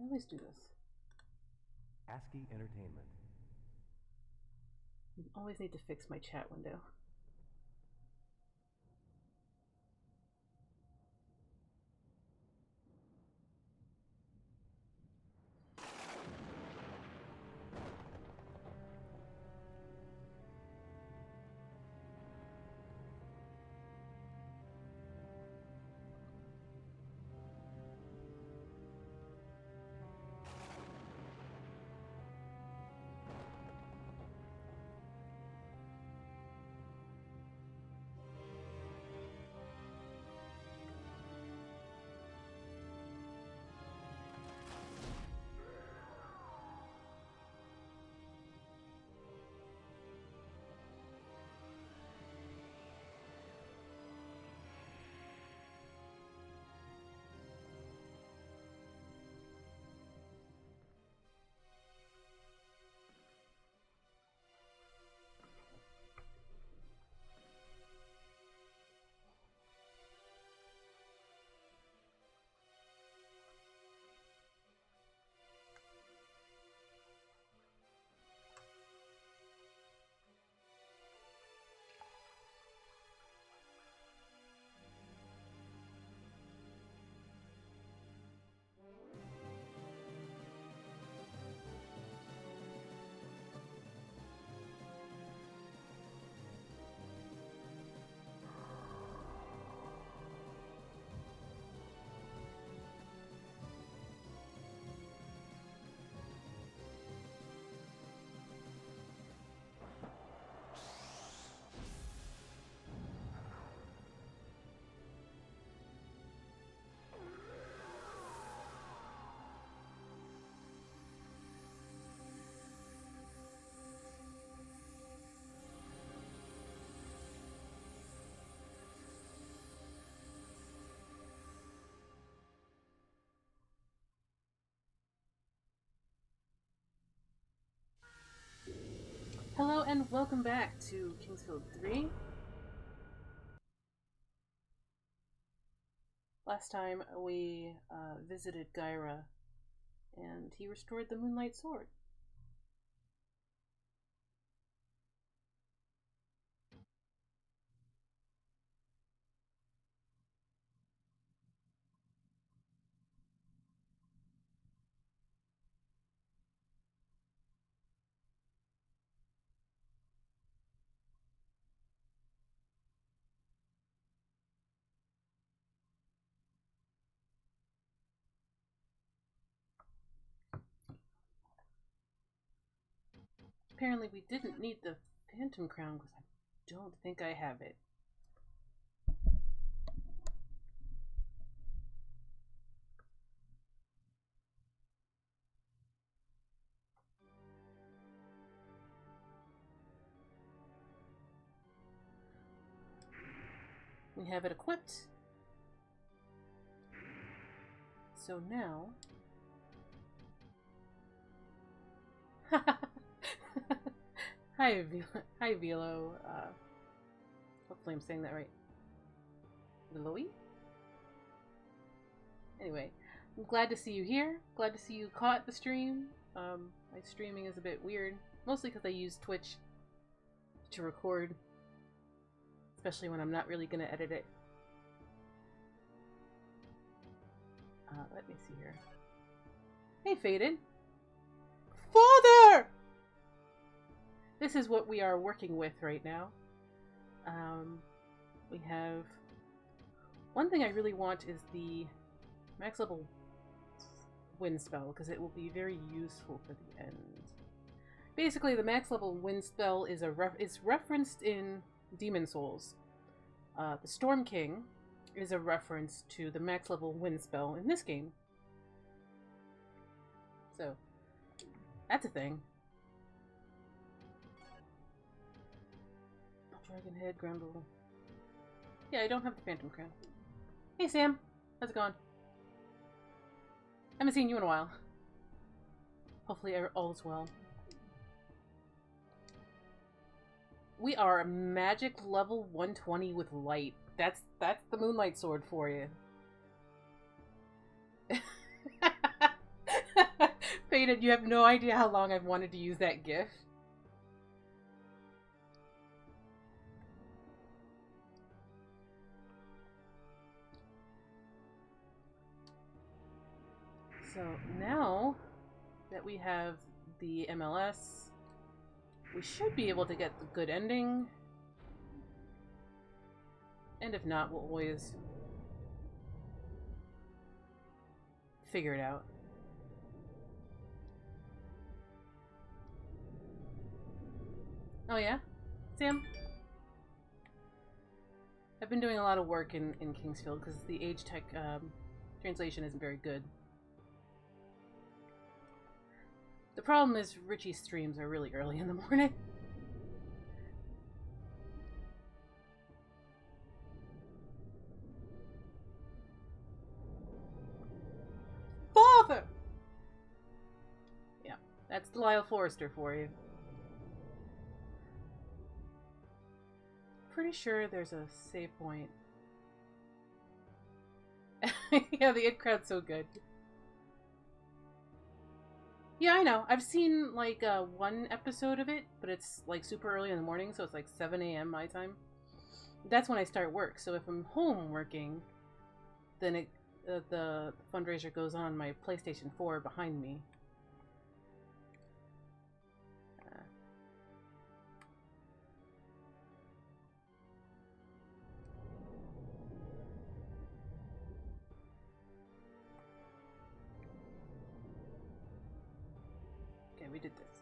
I always do this. ASCII Entertainment. I always need to fix my chat window. Hello and welcome back to Kingsfield 3. Last time we visited Gyra and he restored the Moonlight Sword. Apparently we didn't need the Phantom Crown because I don't think I have it. We have it equipped. So now... Hi, Velo. Hopefully I'm saying that right. Veloy? Anyway, I'm glad to see you here. Glad to see you caught the stream. My streaming is a bit weird. Mostly because I use Twitch to record. Especially when I'm not really going to edit it. Let me see here. Hey, Faded. Father! This is what we are working with right now. We have... One thing I really want is the max level wind spell, because it will be very useful for the end. Basically, the max level wind spell is is referenced in Demon Souls. The Storm King is a reference to the max level wind spell in this game. So, that's a thing. Dragon Head, Grumble. Yeah, I don't have the Phantom Crown. Hey Sam, how's it going? Haven't seen you in a while. Hopefully all is well. We are magic level 120 with light. That's the Moonlight Sword for you. Jaden, you have no idea how long I've wanted to use that GIF. So now that we have the MLS, we should be able to get the good ending. And if not, we'll always figure it out. Oh yeah? Sam? I've been doing a lot of work in Kingsfield because the Age Tech translation isn't very good. The problem is Richie's streams are really early in the morning. Father! Yeah, that's the Lyle Forrester for you. Pretty sure there's a save point. Yeah, the It Crowd's so good. Yeah, I know. I've seen like one episode of it, but it's like super early in the morning, so it's like 7 a.m. my time. That's when I start work. So if I'm home working, then the fundraiser goes on my PlayStation 4 behind me. Okay, we did this.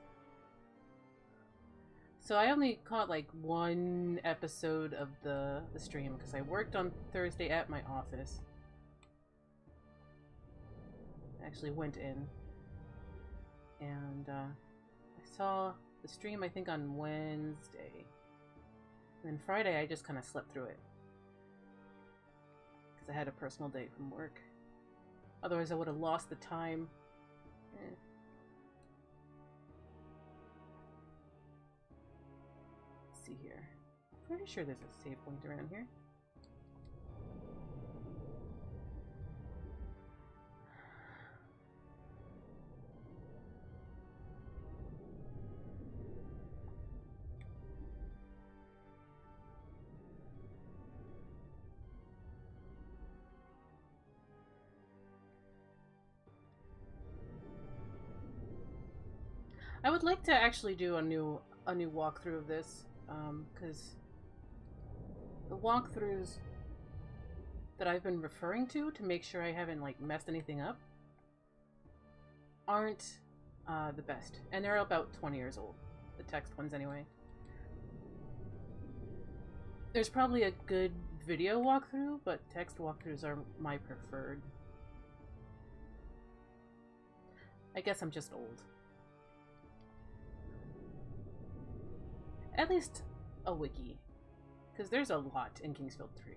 So I only caught like one episode of the stream because I worked on Thursday at my office. I actually went in and I saw the stream I think on Wednesday. And then Friday I just kind of slept through it because I had a personal date from work. Otherwise I would have lost the time. See here. Pretty sure there's a save point around here. I would like to actually do a new walkthrough of this. Because the walkthroughs that I've been referring to make sure I haven't like messed anything up aren't the best, and they're about 20 years old. The text ones, anyway. There's probably a good video walkthrough, but text walkthroughs are my preferred. I guess I'm just old. At least a wiki, because there's a lot in Kingsfield 3.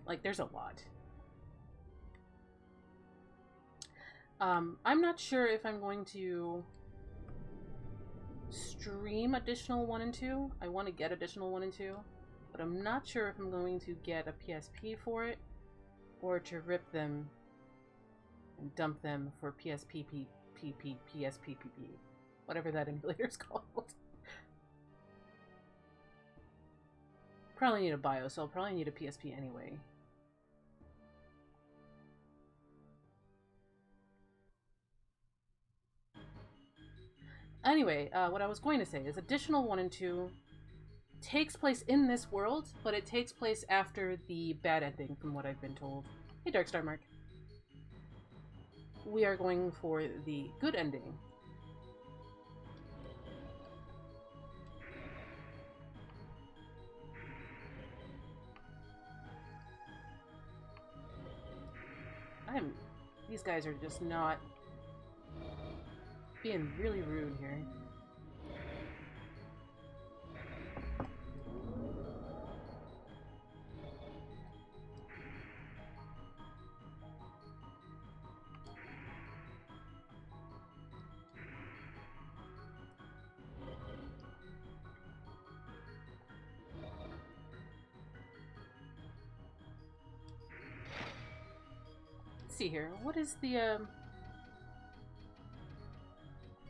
Like, there's a lot. I'm not sure if I'm going to stream additional 1 and 2. I want to get additional 1 and 2, but I'm not sure if I'm going to get a PSP for it, or to rip them and dump them for PSPPPP, whatever that emulator's called. Probably need a BIOS, so I'll probably need a PSP anyway. Anyway, what I was going to say is additional 1 and 2 takes place in this world, but it takes place after the bad ending, from what I've been told. Hey, Darkstar Mark. We are going for the good ending. These guys are just not being really rude here. see here. What is the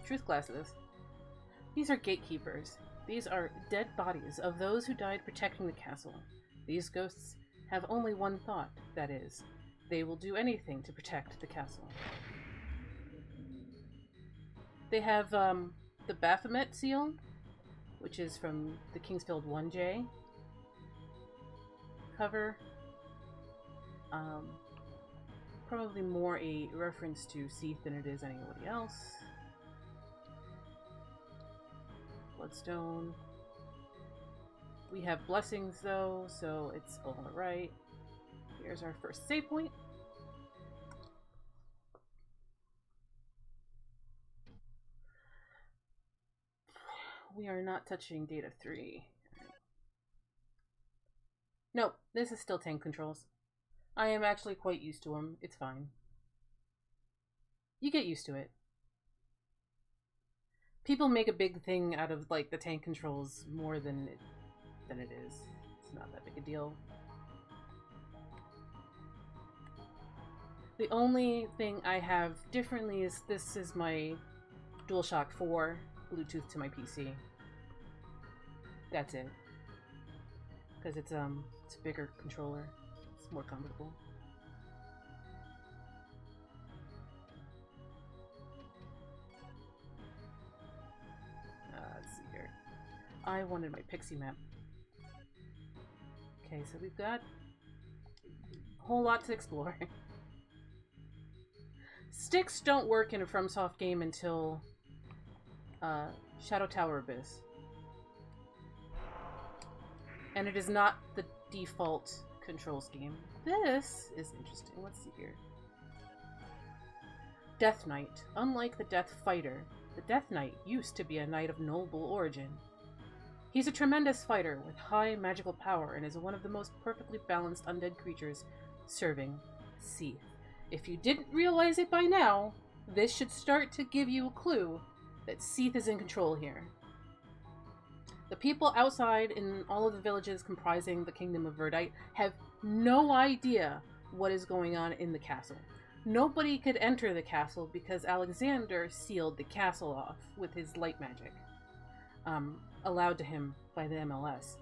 truth class of this? These are gatekeepers. These are dead bodies of those who died protecting the castle. These ghosts have only one thought, that is, they will do anything to protect the castle. They have the Baphomet seal, which is from the Kingsfield 1J cover. Probably more a reference to Seath than it is anybody else. Bloodstone. We have blessings though, so it's all right. Here's our first save point. We are not touching data 3. Nope, this is still tank controls. I am actually quite used to them. It's fine. You get used to it. People make a big thing out of like the tank controls more than it is. It's not that big a deal. The only thing I have differently is this is my DualShock 4 Bluetooth to my PC. That's it. Because it's a bigger controller. It's more comfortable. Let's see here. I wanted my pixie map. Okay, so we've got a whole lot to explore. Sticks don't work in a FromSoft game until Shadow Tower Abyss. And it is not the default control scheme. This is interesting. Let's see here. Death Knight. Unlike the Death Fighter, the Death Knight used to be a knight of noble origin. He's a tremendous fighter with high magical power and is one of the most perfectly balanced undead creatures serving Seath. If you didn't realize it by now, this should start to give you a clue that Seath is in control here. The people outside in all of the villages comprising the Kingdom of Verdite have no idea what is going on in the castle. Nobody could enter the castle because Alexander sealed the castle off with his light magic, allowed to him by the MLS.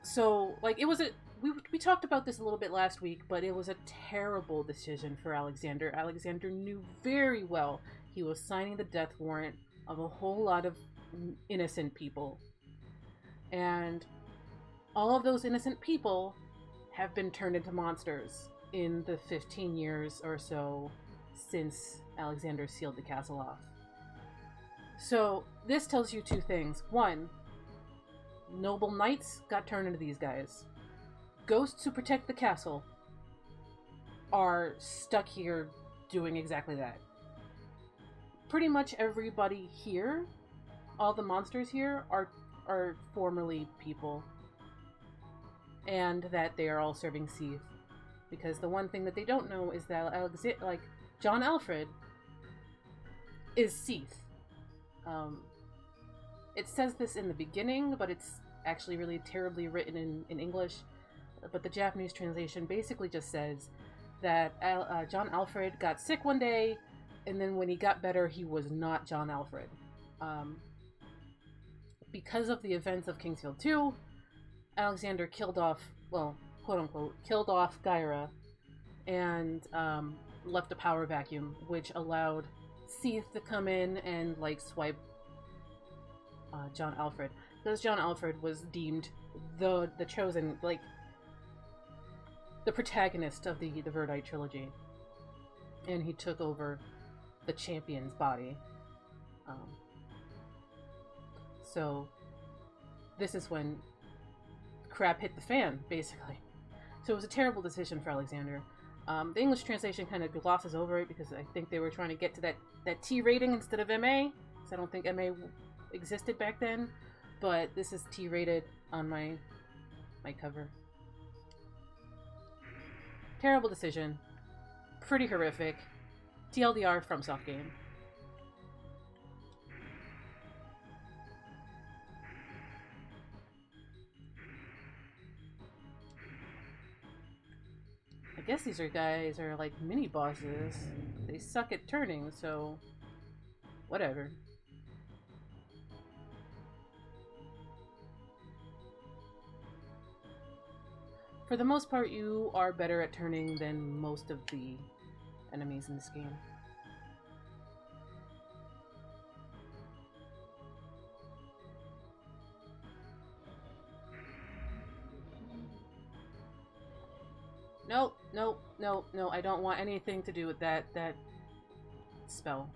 So, like, it was a... We talked about this a little bit last week, but it was a terrible decision for Alexander. Alexander knew very well he was signing the death warrant of a whole lot of innocent people. And all of those innocent people have been turned into monsters in the 15 years or so since Alexander sealed the castle off. So this tells you two things. One, noble knights got turned into these guys. Ghosts who protect the castle are stuck here doing exactly that. Pretty much everybody here, all the monsters here, are formerly people. And that they are all serving Seath. Because the one thing that they don't know is that John Alfred is Seath. It says this in the beginning, but it's actually really terribly written in English. But the Japanese translation basically just says that John Alfred got sick one day, and then when he got better, he was not John Alfred. Because of the events of Kingsfield 2, Alexander killed off, well, quote-unquote, killed off Gyra and left a power vacuum, which allowed Seath to come in and, like, swipe John Alfred. Because John Alfred was deemed the chosen, like, the protagonist of the Verdite trilogy. And he took over the champion's body. So, this is when crap hit the fan, basically. So it was a terrible decision for Alexander. The English translation kind of glosses over it because I think they were trying to get to that T rating instead of MA. Because I don't think MA existed back then. But this is T rated on my cover. Terrible decision. Pretty horrific. TLDR FromSoft game. guess these guys are like mini bosses. They suck at turning, so whatever. For the most part, you are better at turning than most of the enemies in this game. No, no, no, no, I don't want anything to do with that spell.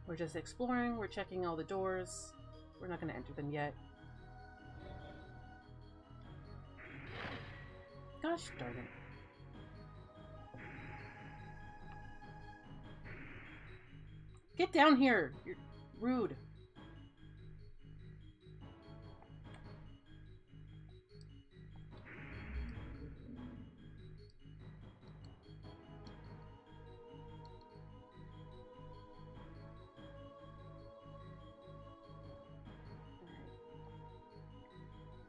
We're just exploring, we're checking all the doors. We're not going to enter them yet. Gosh darn it. Get down here! You're rude.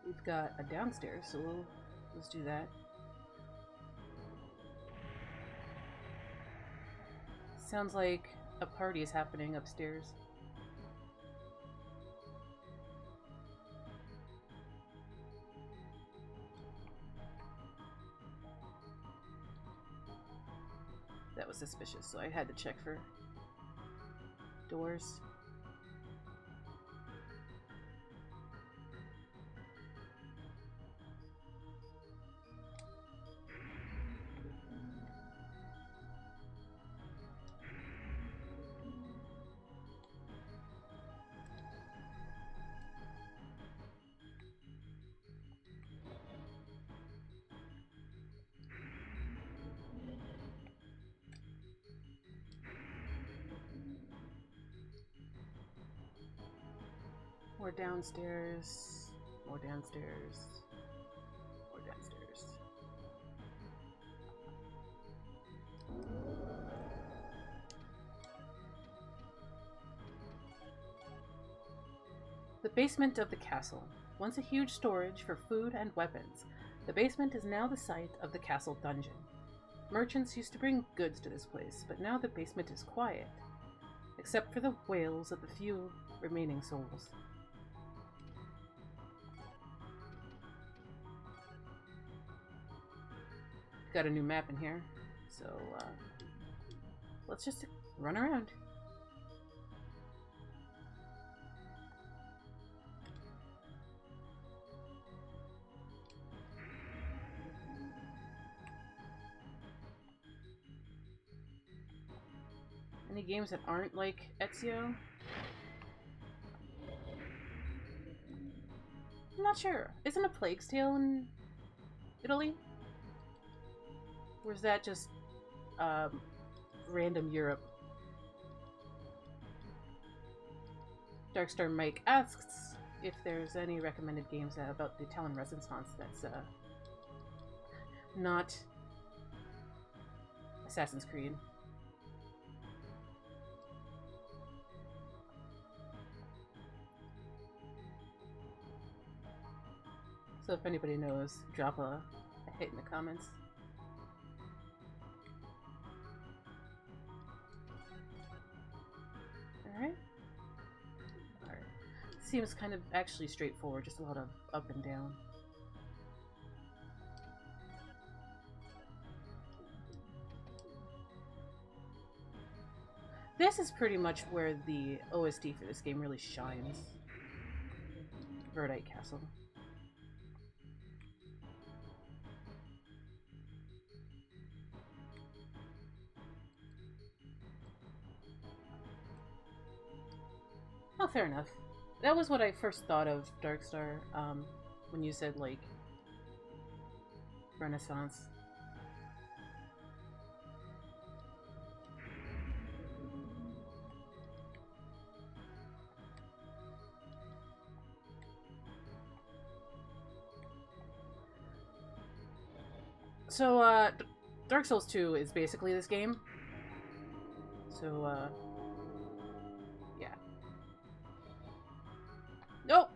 We've got a downstairs, so let's do that. Sounds like a party is happening upstairs. That was suspicious, so I had to check for doors. More downstairs, more downstairs, more downstairs. The basement of the castle. Once a huge storage for food and weapons, the basement is now the site of the castle dungeon. Merchants used to bring goods to this place, but now the basement is quiet, except for the wails of the few remaining souls. Got a new map in here, so let's just run around. Any games that aren't like Ezio? I'm not sure. Isn't A Plague's Tale in Italy? Or is that just random Europe? Darkstar Mike asks if there's any recommended games about the Italian Renaissance that's not Assassin's Creed. So if anybody knows, drop a hit in the comments. Alright. Alright. Seems kind of actually straightforward, just a lot of up and down. This is pretty much where the OST for this game really shines. Verdite Castle. Oh, fair enough. That was what I first thought of Darkstar, when you said, like, Renaissance. So, Dark Souls 2 is basically this game. So, yeah. Nope!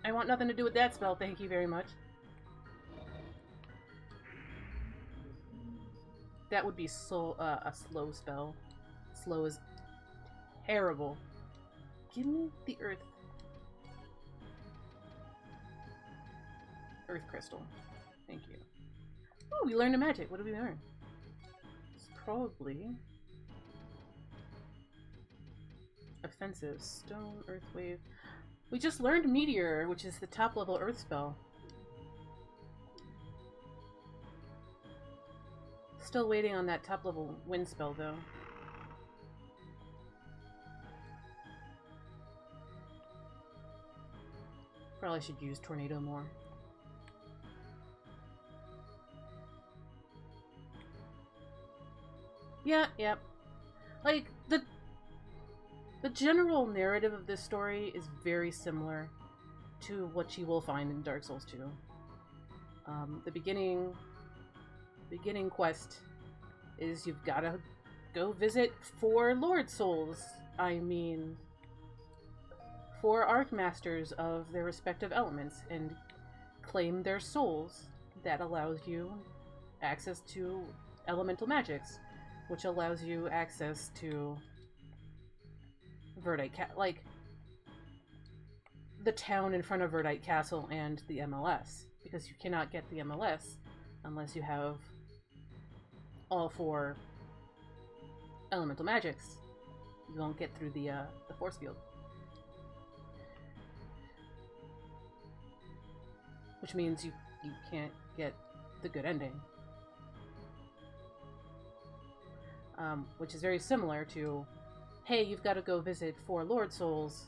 I want nothing to do with that spell, thank you very much. That would be so, a slow spell. Slow is terrible. Give me the earth. Earth crystal. Thank you. Oh, we learned a magic. What did we learn? It's probably offensive. Stone, earth wave. We just learned meteor, which is the top level earth spell. Still waiting on that top level wind spell though. Probably should use tornado more. Yeah, yep. Like, the general narrative of this story is very similar to what you will find in Dark Souls 2. The beginning quest is you've gotta go visit 4 Lord Souls. I mean, 4 Archmasters of their respective elements and claim their souls. That allows you access to elemental magics, which allows you access to Verdite like the town in front of Verdite Castle and the MLS, because you cannot get the MLS unless you have all 4 elemental magics. You won't get through the force field. Which means you can't get the good ending. Which is very similar to, hey, you've got to go visit 4 Lord Souls,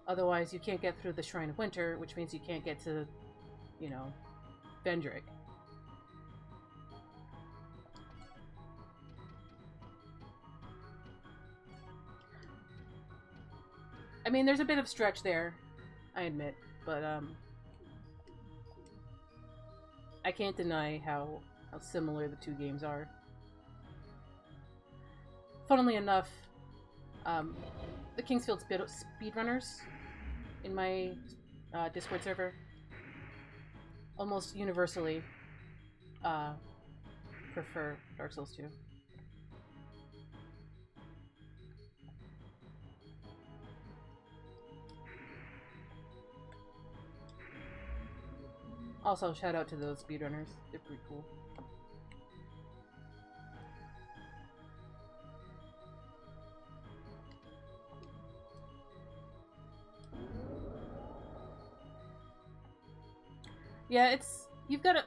otherwise you can't get through the Shrine of Winter, which means you can't get to, you know, Vendrick. I mean, there's a bit of stretch there, I admit, but I can't deny how similar the 2 games are. Funnily enough, the Kingsfield speedrunners in my Discord server almost universally prefer Dark Souls 2. Also, shout out to those speedrunners. They're pretty cool. Yeah, you've got to...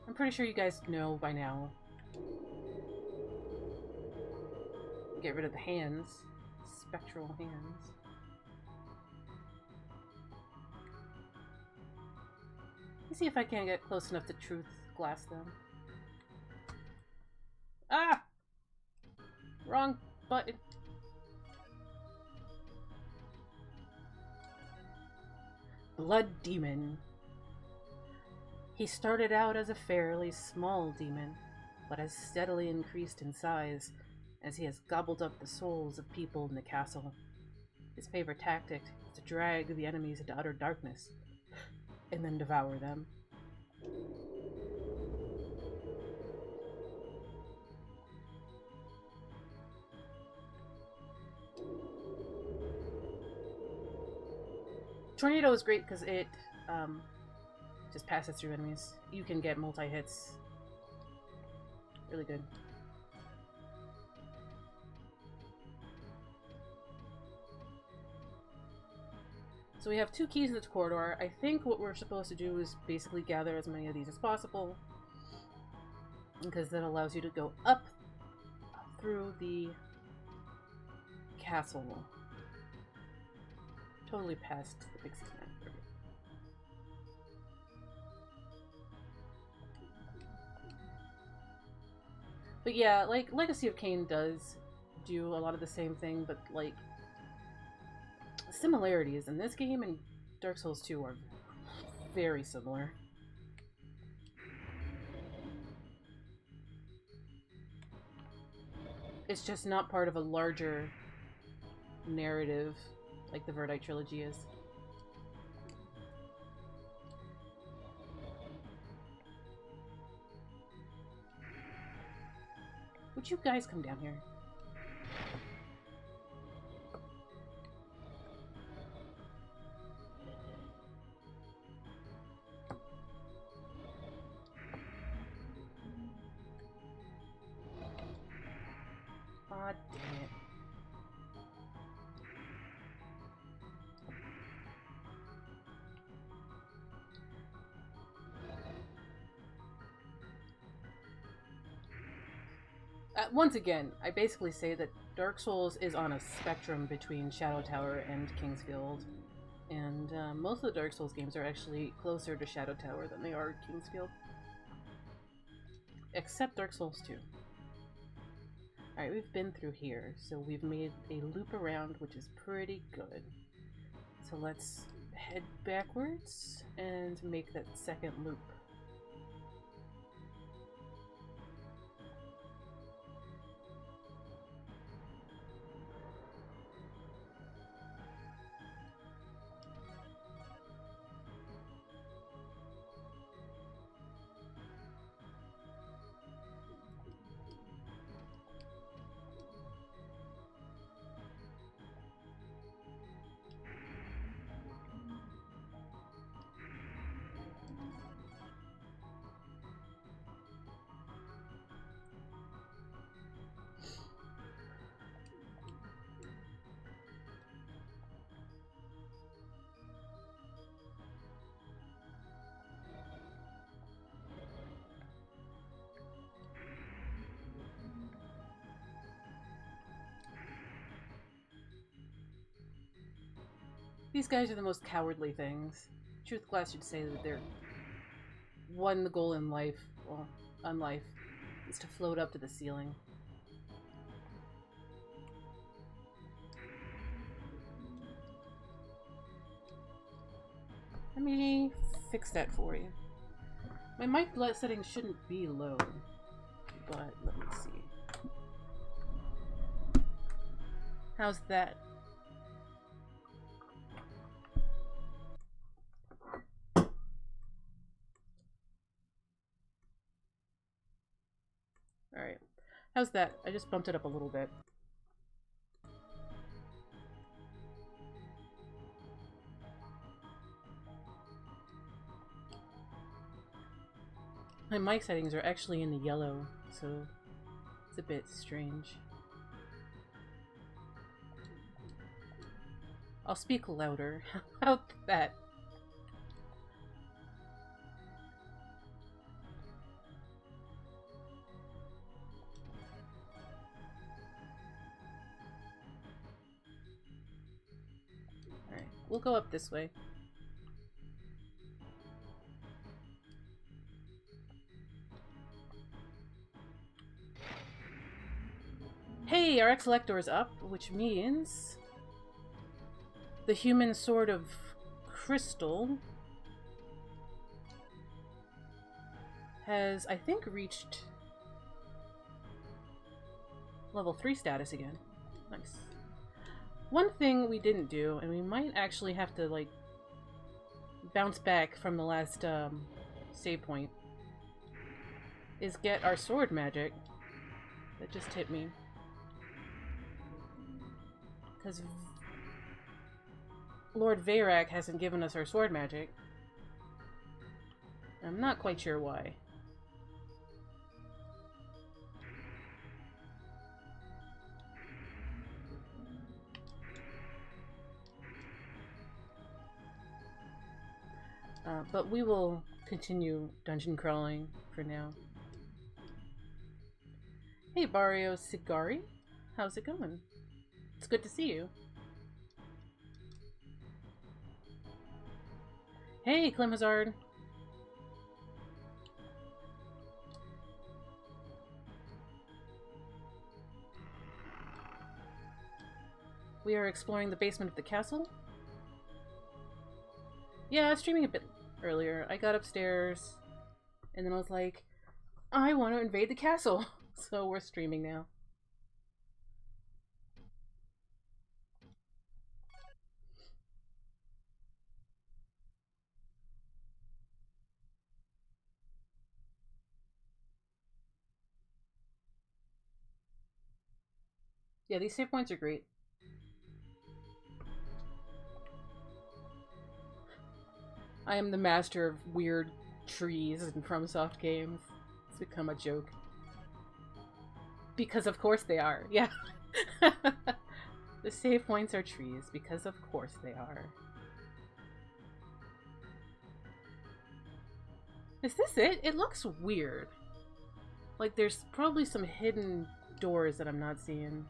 I'm pretty sure you guys know by now. Get rid of the hands. Spectral hands. Let me see if I can get close enough to Truth Glass them. Ah! Wrong button. Blood Demon. He started out as a fairly small demon, but has steadily increased in size as he has gobbled up the souls of people in the castle. His favorite tactic is to drag the enemies into utter darkness, and then devour them. Tornado is great because it just passes through enemies. You can get multi-hits. Really good. So we have 2 keys to this corridor. I think what we're supposed to do is basically gather as many of these as possible, because that allows you to go up through the castle. Totally past the big snap. But yeah, like, Legacy of Kain does do a lot of the same thing, but, like, similarities in this game and Dark Souls 2 are very similar. It's just not part of a larger narrative like the Verdite trilogy is. Would you guys come down here? Aw, dang it. Once again, I basically say that Dark Souls is on a spectrum between Shadow Tower and Kingsfield, and most of the Dark Souls games are actually closer to Shadow Tower than they are Kingsfield. Except Dark Souls 2. Alright, we've been through here, so we've made a loop around, which is pretty good. So let's head backwards and make that second loop. These guys are the most cowardly things. Truth Glass should say that they're the goal in life, well, on life, is to float up to the ceiling. Let me fix that for you. My mic settings shouldn't be low, but let me see. How's that? Alright. How's that? I just bumped it up a little bit. My mic settings are actually in the yellow, so it's a bit strange. I'll speak louder. How about that? Alright, we'll go up this way. Hey, our X-Lector is up, which means the human sword of crystal has, I think, reached level 3 status again. Nice. One thing we didn't do, and we might actually have to, like, bounce back from the last save point, is get our sword magic. That just hit me. Because Lord Veyrak hasn't given us our sword magic. I'm not quite sure why. But we will continue dungeon crawling for now. Hey, Barrio Sigari. How's it going? It's good to see you. Hey, Clem Hazard. We are exploring the basement of the castle. Yeah, I was streaming a bit earlier. I got upstairs, and then I was like, I want to invade the castle. So we're streaming now. Yeah, these save points are great. I am the master of weird trees in FromSoft games. It's become a joke. Because of course they are, yeah. The save points are trees, because of course they are. Is this it? It looks weird. Like there's probably some hidden doors that I'm not seeing.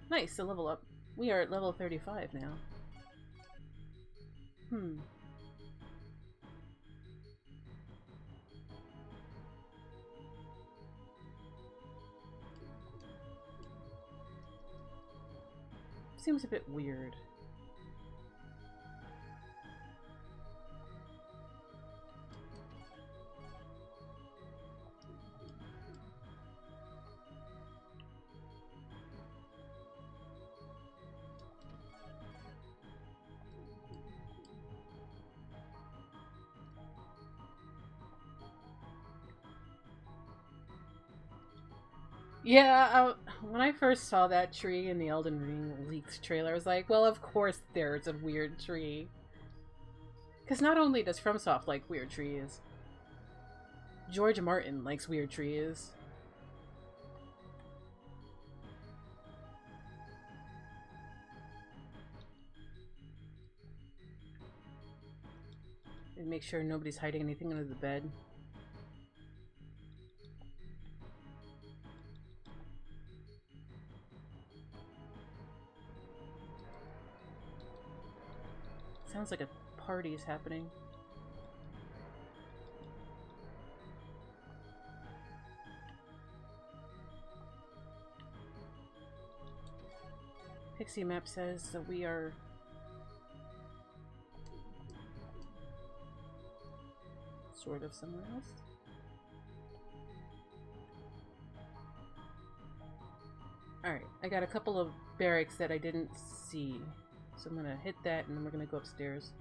Nice, a level up. We are at level 35 now. Hmm. Seems a bit weird. Yeah, when I first saw that tree in the Elden Ring leaked trailer, I was like, well, of course there's a weird tree. Because not only does FromSoft like weird trees, George Martin likes weird trees. And make sure nobody's hiding anything under the bed. Sounds like a party's happening. Pixie map says that we are sort of somewhere else. Alright, I got a couple of barracks that I didn't see. So I'm gonna hit that and then we're gonna go upstairs.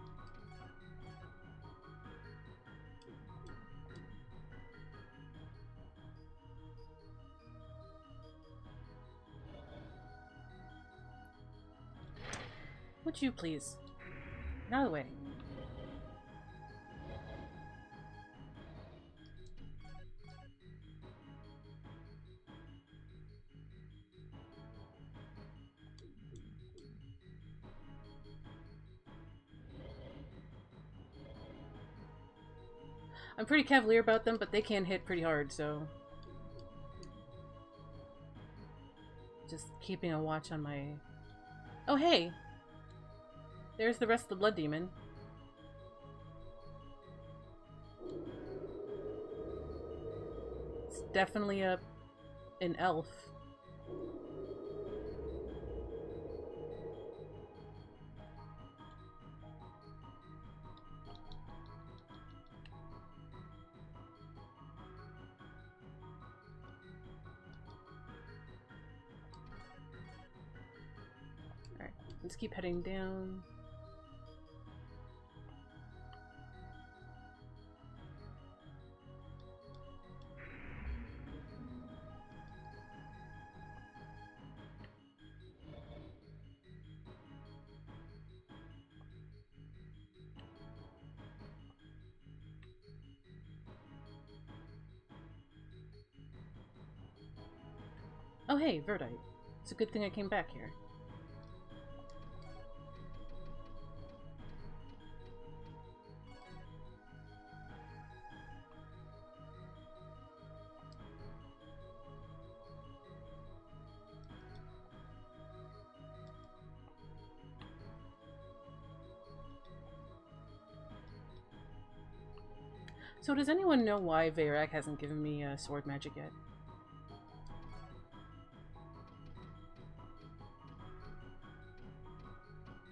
Would you please? Get out of the way. I'm pretty cavalier about them, but they can hit pretty hard, so... Just keeping a watch on my... Oh, hey! There's the rest of the Blood Demon. It's definitely an elf. Alright, let's keep heading down. Oh hey, Verdite. It's a good thing I came back here. So does anyone know why Veyrak hasn't given me sword magic yet?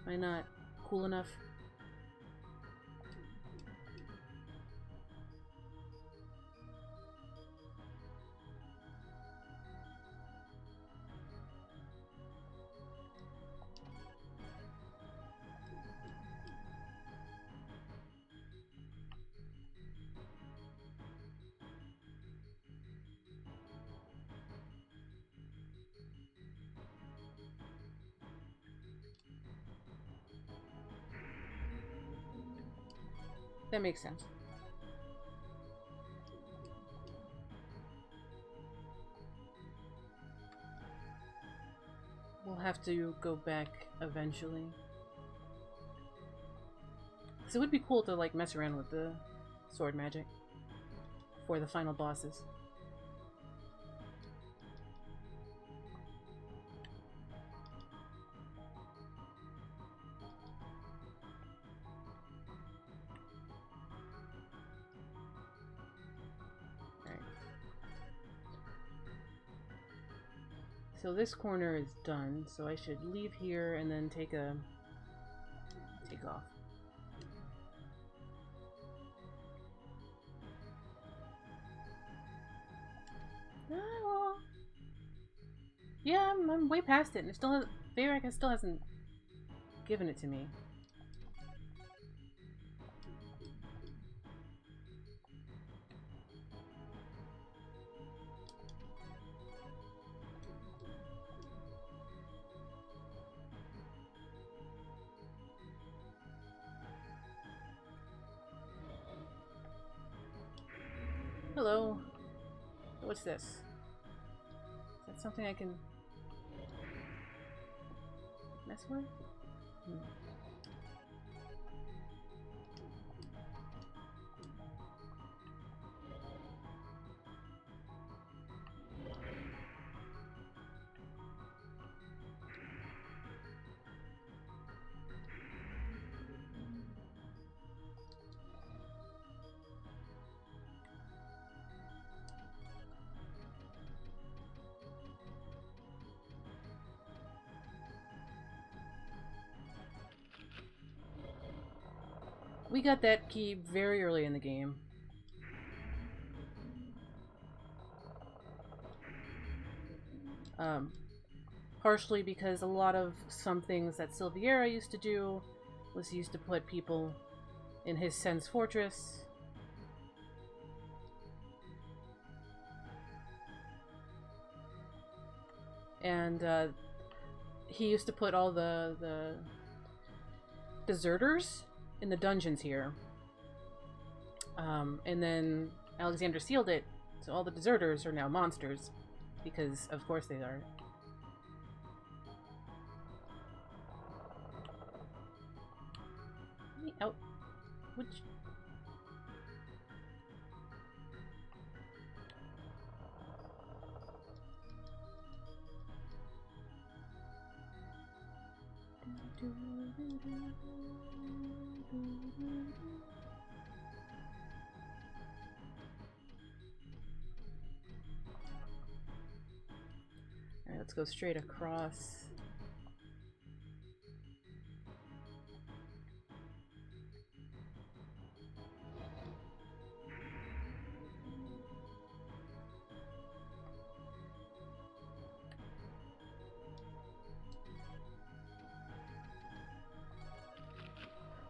Am I not cool enough? That makes sense. We'll have to go back eventually. So it would be cool to like mess around with the sword magic for the final bosses. So this corner is done, so I should leave here and then take off. Oh. Yeah, I'm way past it, and it still has, Varric still hasn't given it to me. Hello. What's this? Is that something I can mess with? We got that key very early in the game. Partially because a lot of some things that Silviera used to do was used to put people in his Sen's fortress. And he used to put all the deserters in the dungeons here. And then Alexander sealed it, so all the deserters are now monsters. Because, of course, they are. Let me out. Which... Alright, let's go straight across.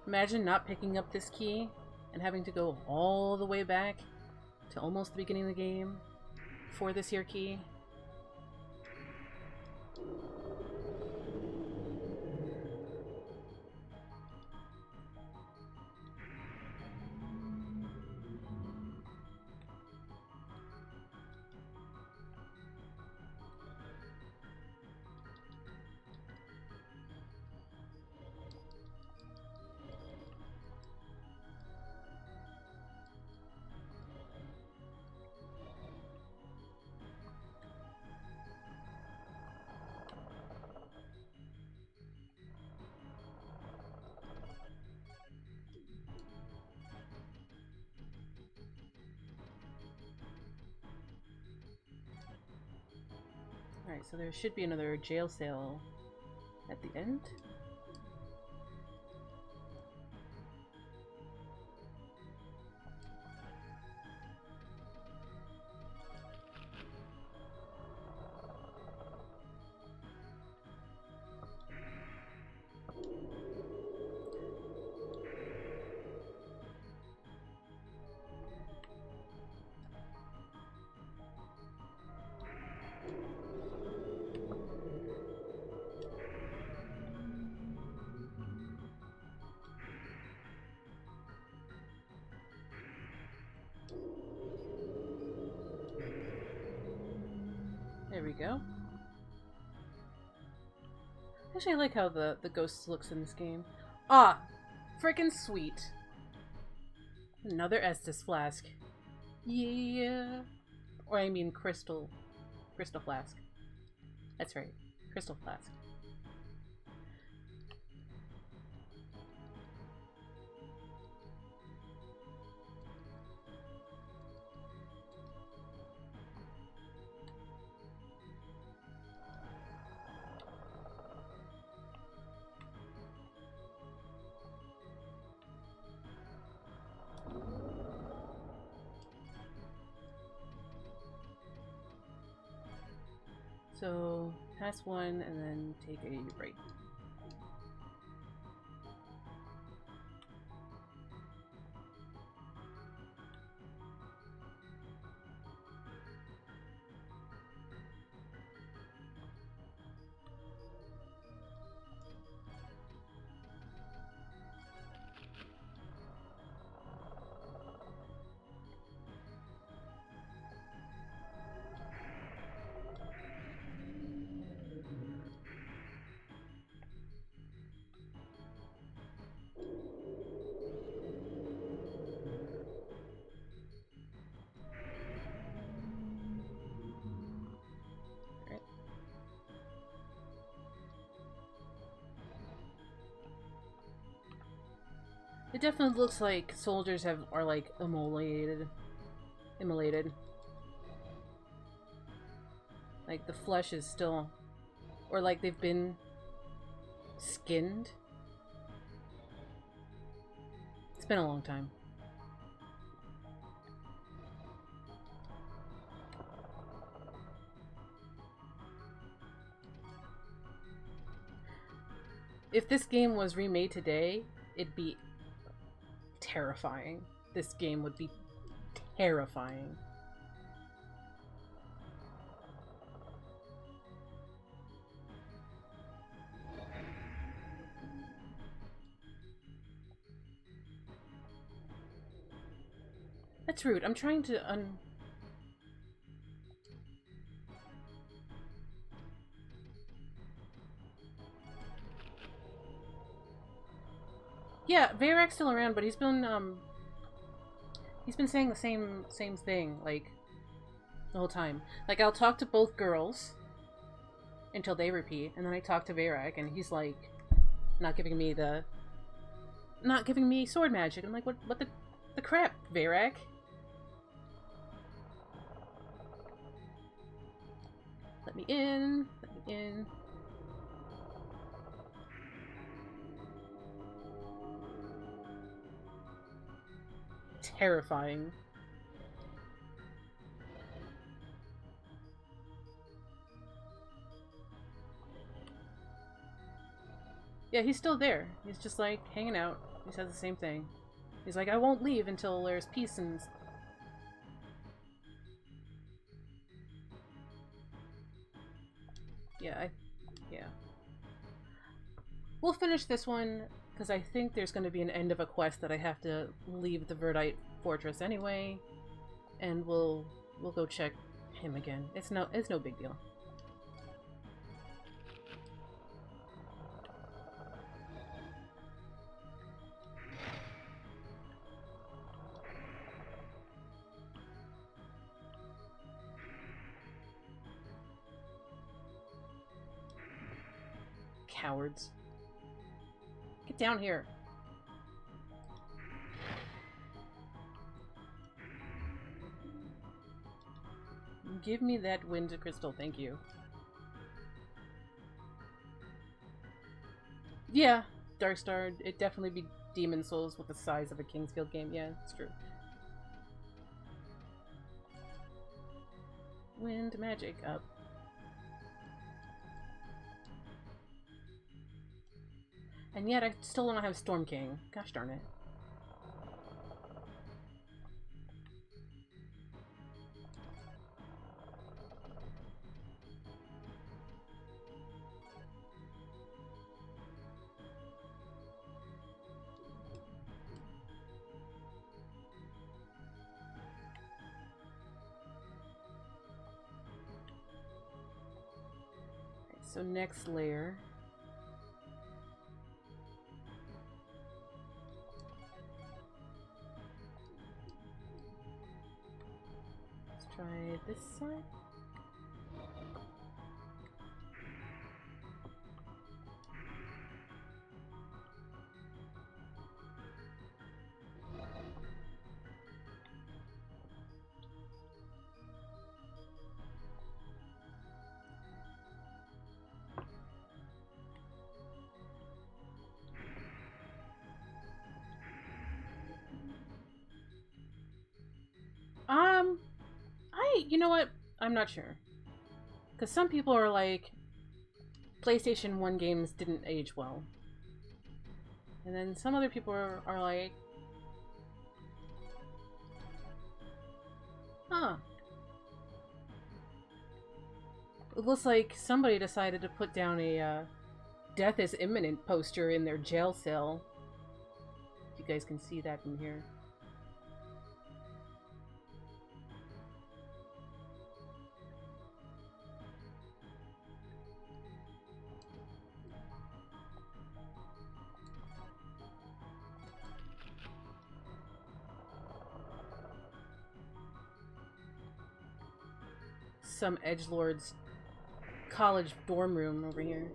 Imagine not picking up this key and having to go all the way back to almost the beginning of the game for this here key. Alright, so there should be another jail cell at the end. we go. Actually, I like how the ghost looks in this game. Ah! Frickin' sweet. Another Estus flask. Yeah. Or I mean crystal flask. That's right. Crystal flask. So, pass one and then take a right. It definitely looks like soldiers are like immolated. Like the flesh is still, or like they've been skinned. It's been a long time. If this game was remade today, it'd be terrifying. This game would be terrifying. That's rude. I'm trying to Yeah, Veyrak's still around, but he's been saying the same thing, like, the whole time. Like, I'll talk to both girls until they repeat, and then I talk to Veyrak, and he's like, not giving me sword magic. I'm like, what the crap, Veyrak? Let me in. Let me in. Terrifying. Yeah, he's still there. He's just like hanging out. He says the same thing. He's like, I won't leave until there's peace and... Yeah, yeah. We'll finish this one, because I think there's going to be an end of a quest that I have to leave the Verdite Fortress anyway, and we'll go check him again. It's no big deal. Cowards. Get down here. Give me that wind crystal, thank you. Yeah, Darkstar, it'd definitely be Demon Souls with the size of a Kingsfield game. Yeah, it's true. Wind magic up. And yet I still don't have Storm King. Gosh darn it. So next layer. Let's try this side. You know what? I'm not sure. Because some people are like, PlayStation 1 games didn't age well. And then some other people are like, huh. It looks like somebody decided to put down a death is imminent poster in their jail cell. You guys can see that from here. Some edgelord's college dorm room over here.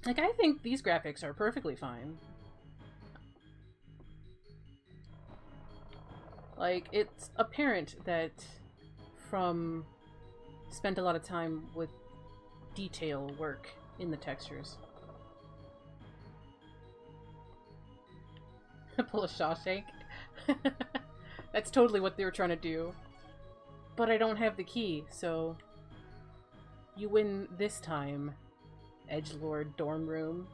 Like, I think these graphics are perfectly fine. Like, it's apparent that from spent a lot of time with detail work in the textures. Pull a Shawshank. That's totally what they were trying to do. But I don't have the key, so you win this time, edgelord dorm room.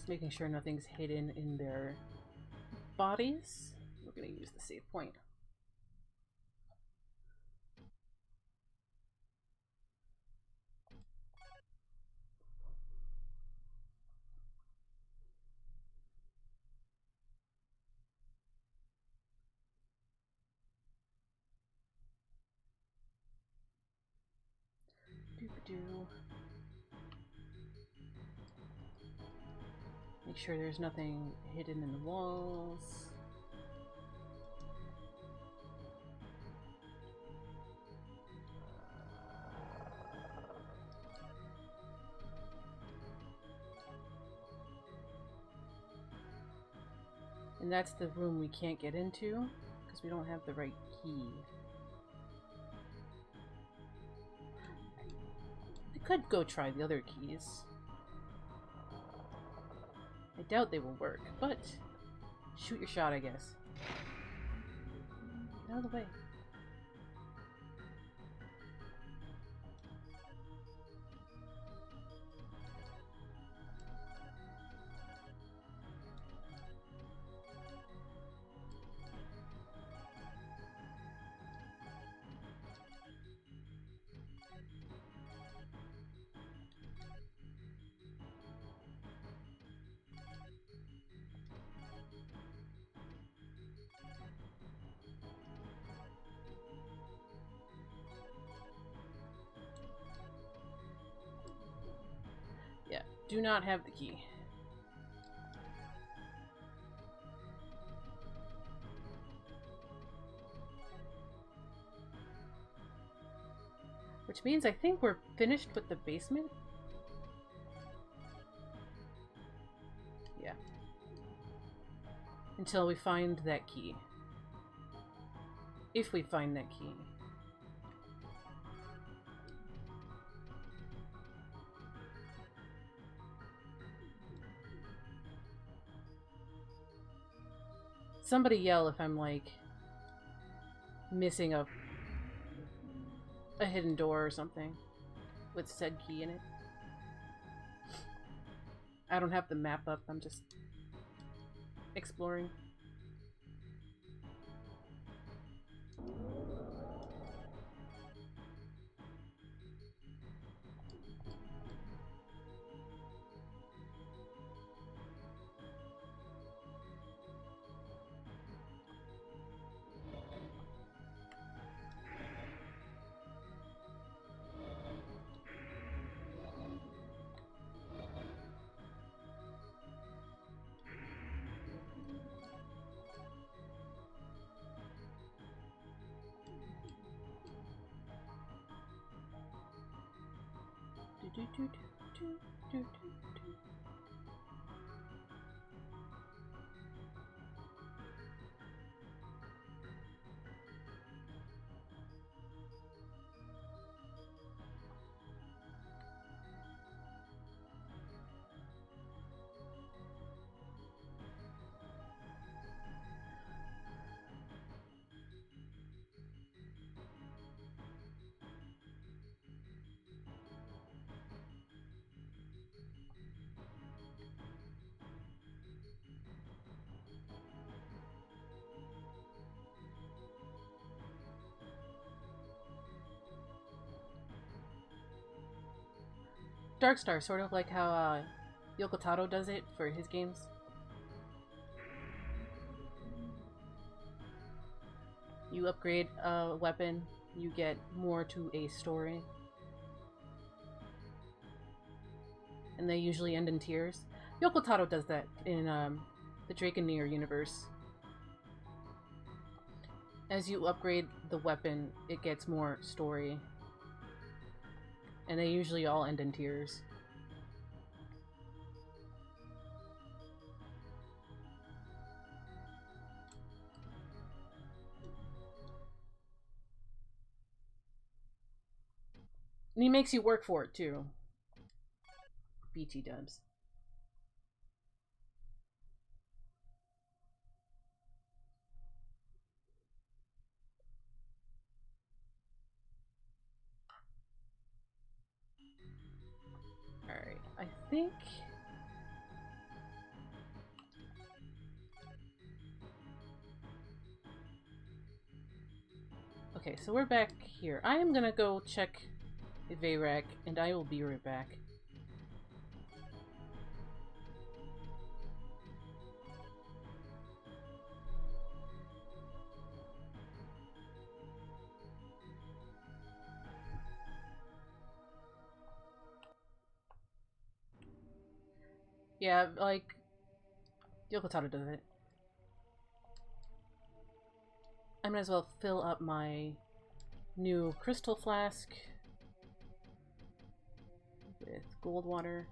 Making sure nothing's hidden in their bodies. We're going to use the save point. Doop-a-doo. Make sure there's nothing hidden in the walls. And that's the room we can't get into because we don't have the right key. I could go try the other keys. I doubt they will work, but shoot your shot, I guess. Get out of the way. Yeah, do not have the key. Which means I think we're finished with the basement. Yeah. Until we find that key. If we find that key. Somebody yell if I'm, like, missing a hidden door or something with said key in it. I don't have the map up, I'm just exploring. Darkstar, sort of like how Yoko Taro does it for his games. You upgrade a weapon, you get more to a story. And they usually end in tears. Yoko Taro does that in the Draconeer universe. As you upgrade the weapon, it gets more story. And they usually all end in tears. And he makes you work for it, too. BT dubs. Alright, I think... Okay, so we're back here. I am gonna go check Veyrak, and I will be right back. Yeah, like, Yoko Taro does it. I might as well fill up my new crystal flask with gold water.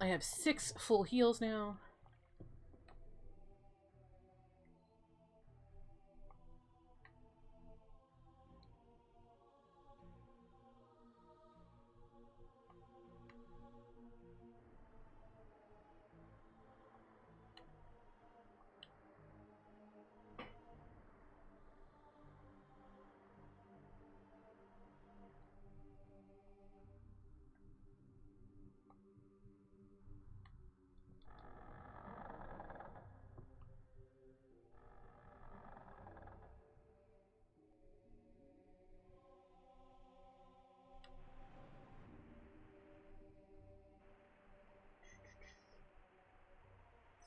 I have 6 full heals now.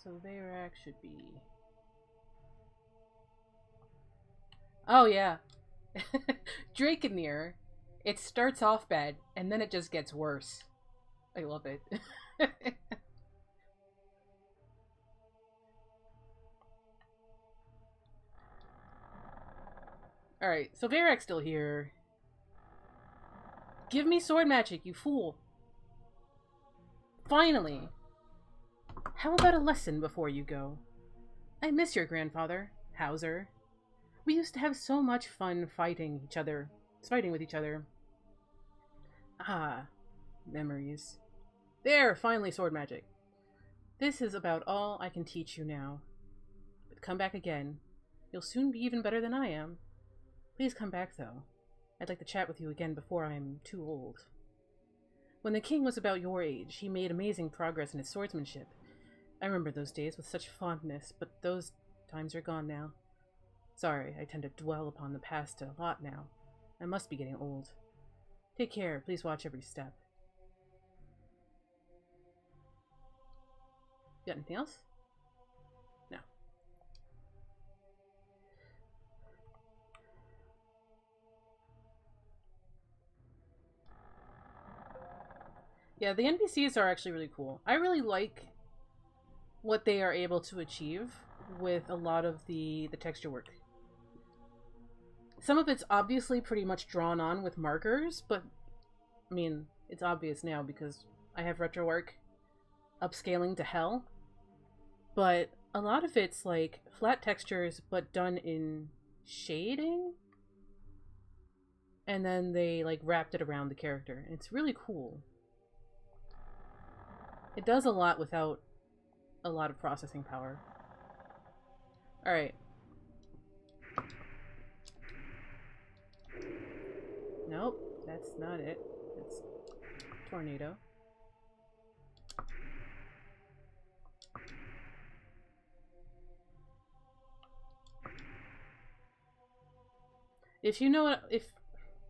So Veyrak should be... Oh yeah. Draconeer. It starts off bad, and then it just gets worse. I love it. Alright, so Veyrak's still here. Give me sword magic, you fool. Finally. How about a lesson before you go? I miss your grandfather, Hauser. We used to have so much fun fighting with each other. Ah, memories. There, finally sword magic. This is about all I can teach you now. But come back again. You'll soon be even better than I am. Please come back, though. I'd like to chat with you again before I'm too old. When the king was about your age, he made amazing progress in his swordsmanship. I remember those days with such fondness, but those times are gone now. Sorry, I tend to dwell upon the past a lot now. I must be getting old. Take care, please watch every step. You got anything else? No. Yeah, the NPCs are actually really cool. I really like what they are able to achieve with a lot of the texture work. Some of it's obviously pretty much drawn on with markers, but I mean, it's obvious now because I have RetroArch upscaling to hell. But a lot of it's like flat textures but done in shading. And then they like wrapped it around the character. And it's really cool. It does a lot without a lot of processing power. Alright. Nope, that's not it. It's tornado. If you know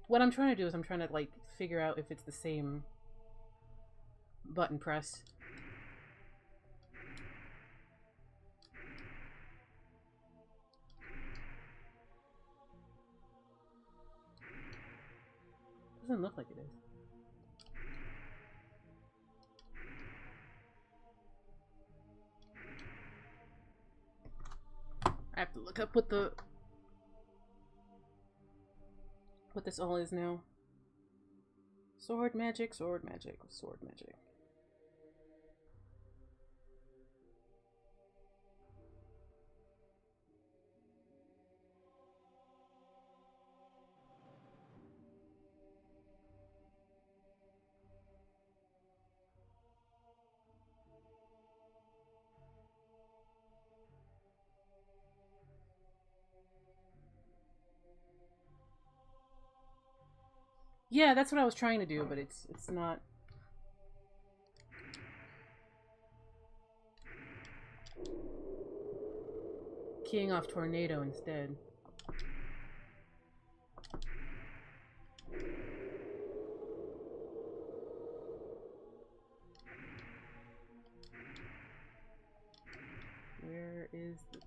what I'm trying to do is I'm trying to like figure out if it's the same button press. Doesn't look like it is. I have to look up what this all is now. Sword magic, sword magic, sword magic. Yeah, that's what I was trying to do, but it's not. Keying off tornado instead. Where is the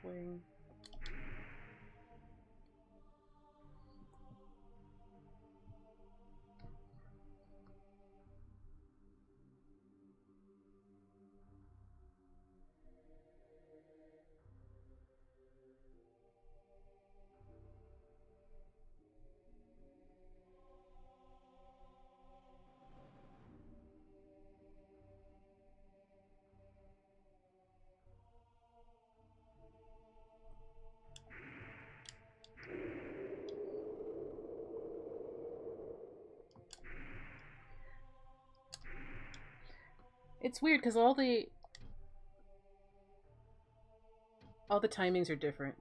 swing? It's weird because all the timings are different.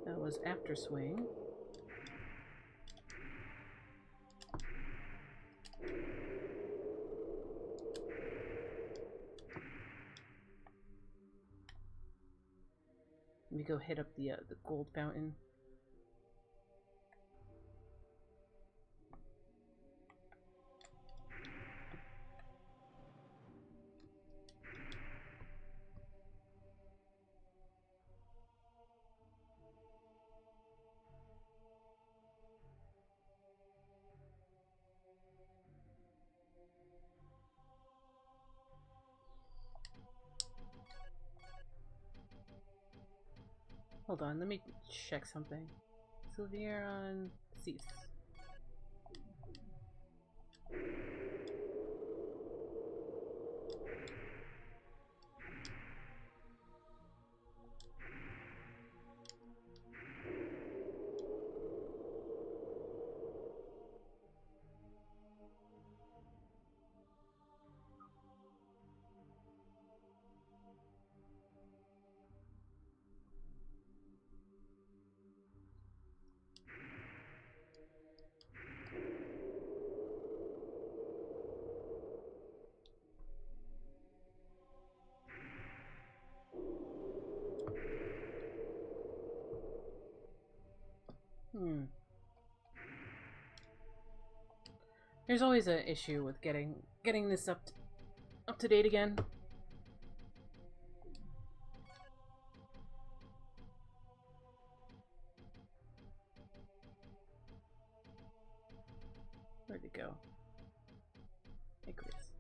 That was after swing. Let me go hit up the gold fountain. Hold on, let me check something. Sylvier on Seath. There's always an issue with getting this up to date again. Where'd it go? Icarus.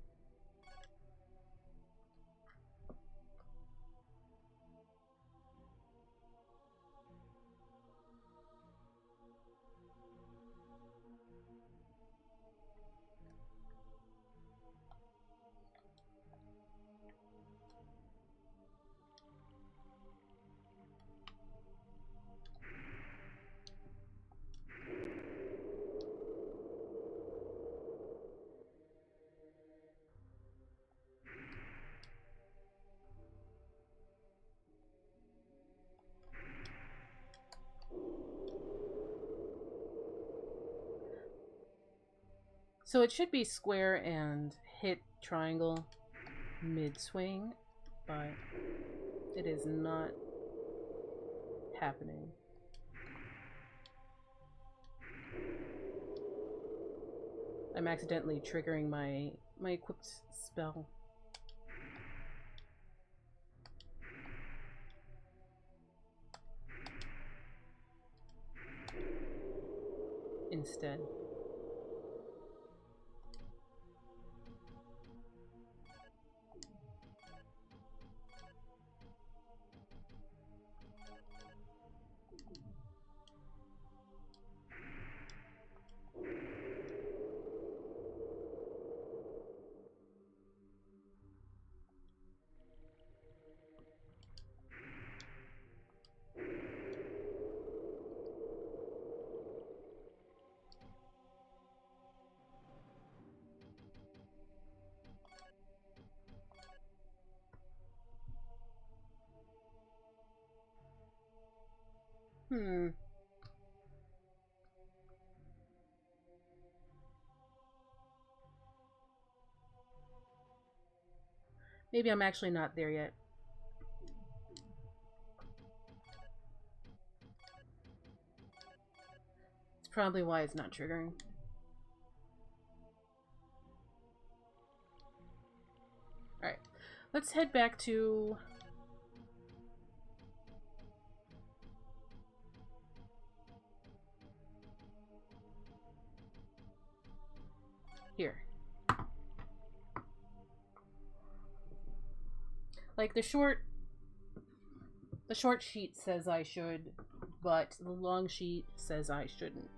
So it should be square and hit triangle mid-swing, but it is not happening. I'm accidentally triggering my equipped spell. Instead. Maybe I'm actually not there yet. It's probably why it's not triggering. Alright. Let's head back to... here. Like, the short sheet says I should, but the long sheet says I shouldn't.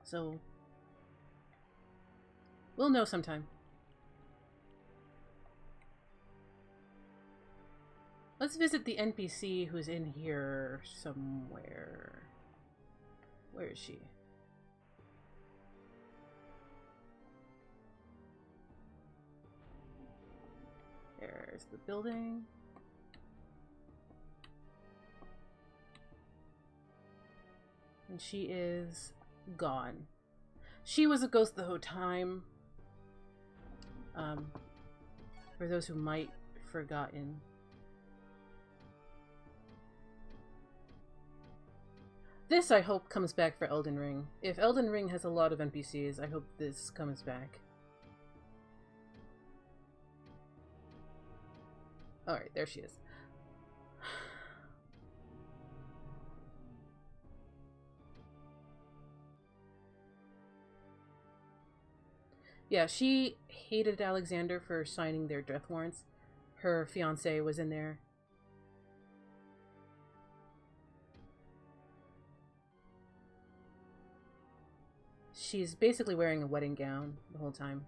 So, we'll know sometime. Let's visit the NPC who's in here somewhere. Where is she? There's the building. And she is gone. She was a ghost the whole time. For those who might have forgotten. This, I hope, comes back for Elden Ring. If Elden Ring has a lot of NPCs, I hope this comes back. Alright, there she is. Yeah, she hated Alexander for signing their death warrants. Her fiancé was in there. she's basically wearing a wedding gown the whole time.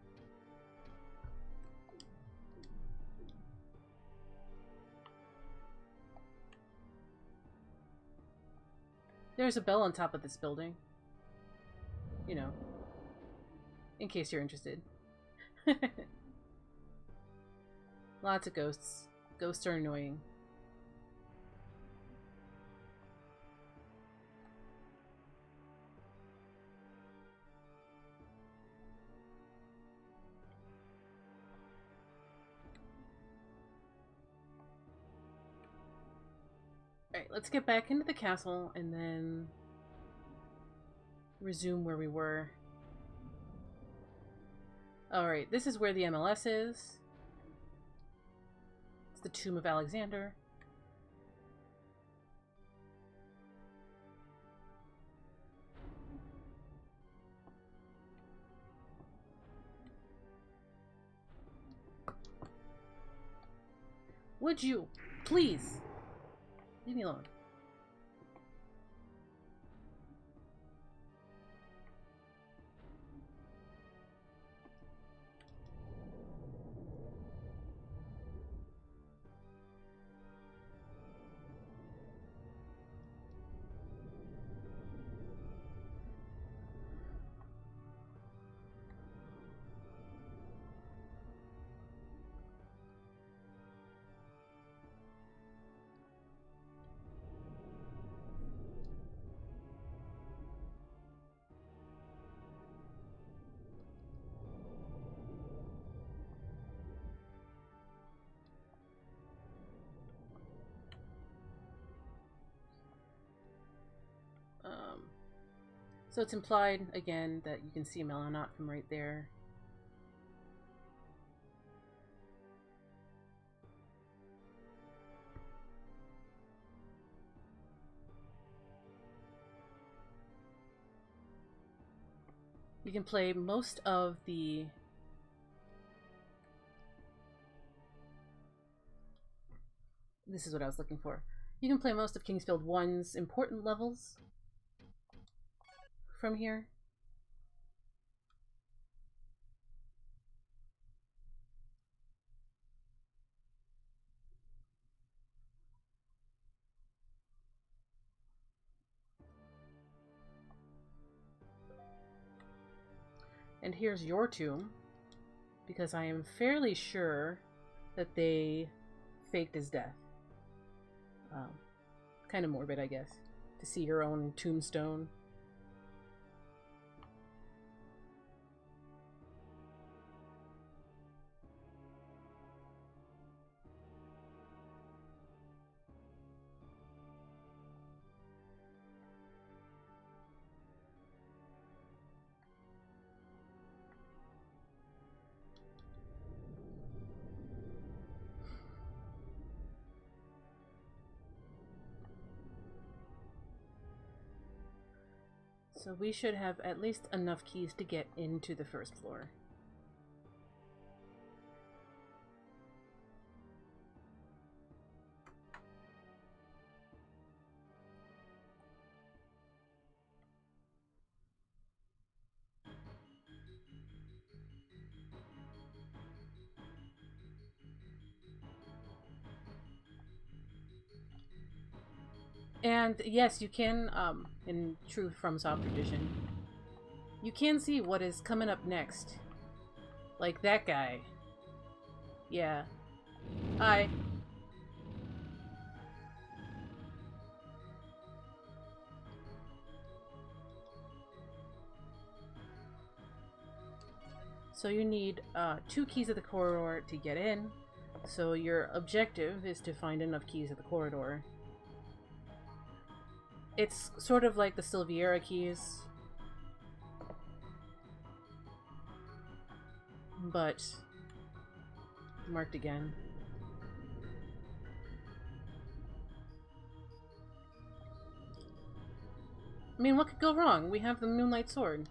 There's a bell on top of this building. You know, in case you're interested. Lots of ghosts. Ghosts are annoying. Alright, let's get back into the castle and then resume where we were. Alright, this is where the MLS is. It's the Tomb of Alexander. Would you please leave me alone? So it's implied, again, that you can see Melanotte from right there. You can play most of the... This is what I was looking for. You can play most of Kingsfield 1's important levels from here. And here's your tomb, because I am fairly sure that they faked his death. Kind of morbid, I guess, to see your own tombstone. So we should have at least enough keys to get into the first floor. And yes, you can, in true FromSoft tradition, you can see what is coming up next. Like that guy. Yeah. Hi. So you need 2 keys of the corridor to get in. So your objective is to find enough keys of the corridor. It's sort of like the Silviera keys, but marked again. I mean, what could go wrong? We have the Moonlight Sword.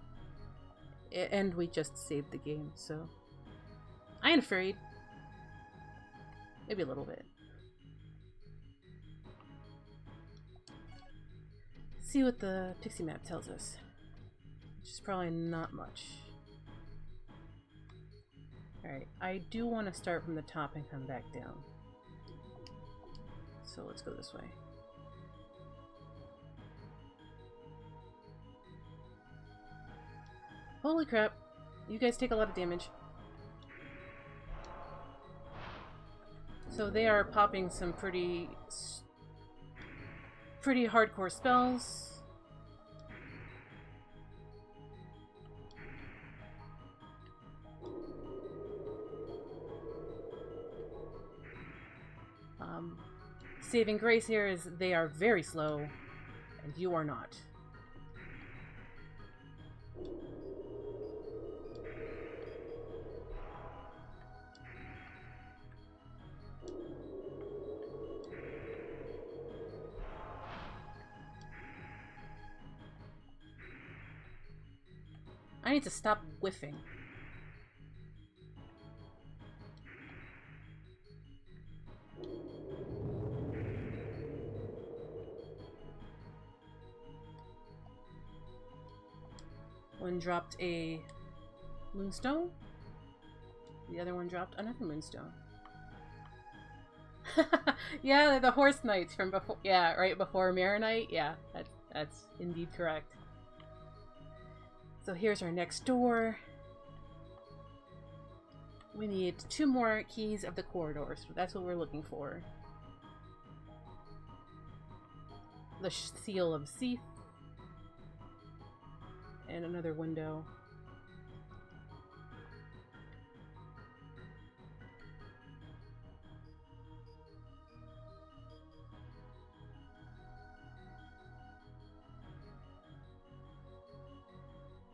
And we just saved the game, so... I ain't afraid. Maybe a little bit. See what the pixie map tells us. which is probably not much. Alright, I do want to start from the top and come back down. So let's go this way. Holy crap. You guys take a lot of damage. So they are popping some pretty hardcore spells. Saving grace here is they are very slow, and you are not. I need to stop whiffing. One dropped a moonstone. The other one dropped another moonstone. Yeah, the horse knights from before. Yeah, right before Mirror Knight. Yeah, that's indeed correct. So here's our next door. We need 2 more keys of the corridor, so that's what we're looking for. The seal of Seath. And another window.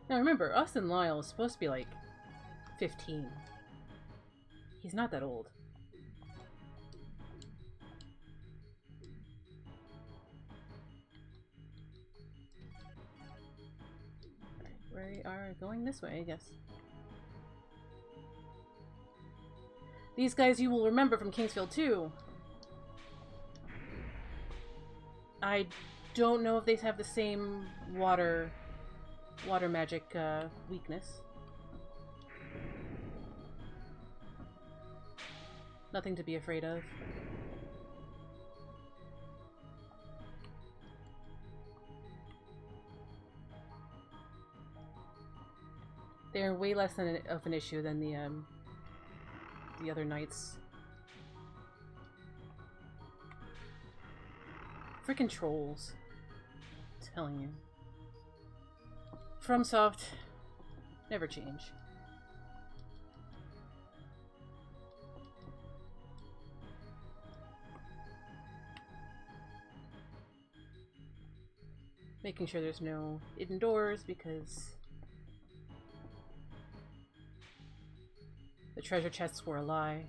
Now remember, us and Lyle is supposed to be like 15. He's not that old. We are going this way, I guess. These guys you will remember from Kingsfield 2. I don't know if they have the same water magic weakness. Nothing to be afraid of. They're way less of an issue than the other knights. Freaking trolls. I'm telling you. FromSoft never change. Making sure there's no hidden doors because the treasure chests were a lie.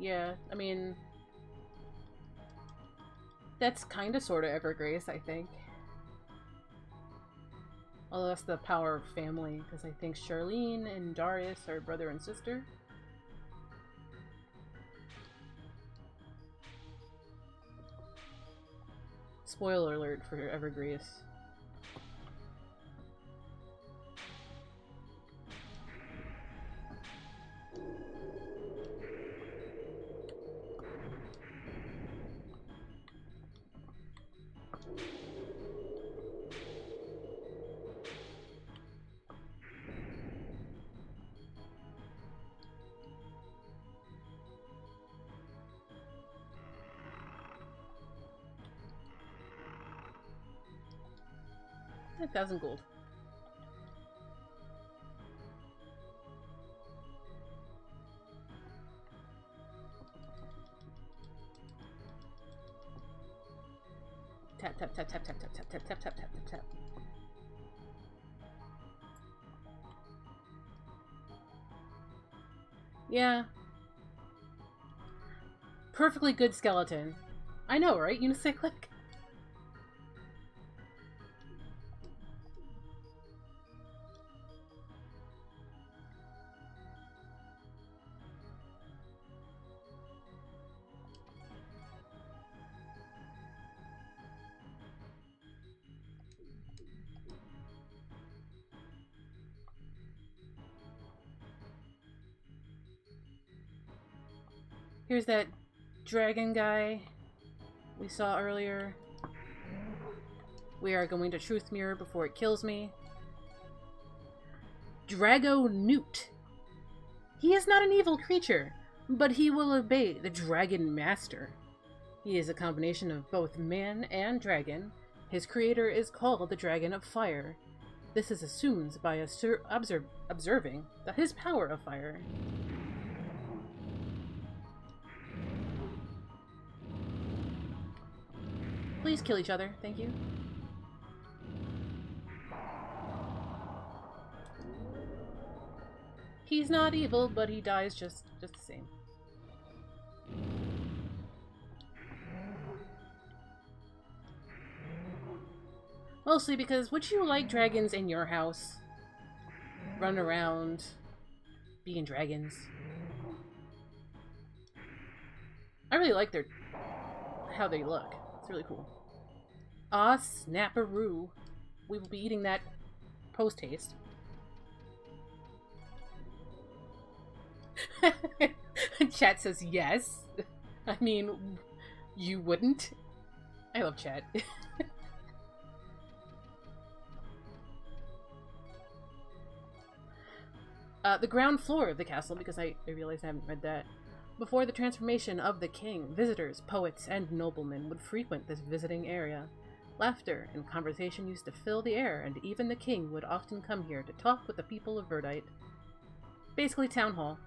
Yeah, I mean, that's kind of sort of Evergrace, I think. Although that's the power of family, because I think Charlene and Darius are brother and sister. Spoiler alert for Evergrace. $1,000 gold. Tap, tap, tap, tap, tap, tap, tap, tap, tap, tap, tap, tap, tap. Yeah. Perfectly good skeleton. I know, right? Unicyclic? Here's that dragon guy we saw earlier. We are going to Truth Mirror before it kills me. Drago Newt. He is not an evil creature, but he will obey the Dragon Master. He is a combination of both man and dragon. His creator is called the Dragon of Fire. This is assumed by observing his power of fire. Please kill each other, thank you. He's not evil, but he dies just the same. Mostly because would you like dragons in your house? Run around, being dragons. I really like how they look. It's really cool. Ah, snapperoo. We will be eating that post-haste. Chat says yes. I mean, you wouldn't? I love chat. The ground floor of the castle, because I realized I haven't read that. Before the transformation of the king, visitors, poets, and noblemen would frequent this visiting area. Laughter and conversation used to fill the air, and even the king would often come here to talk with the people of Verdite. Basically, town hall.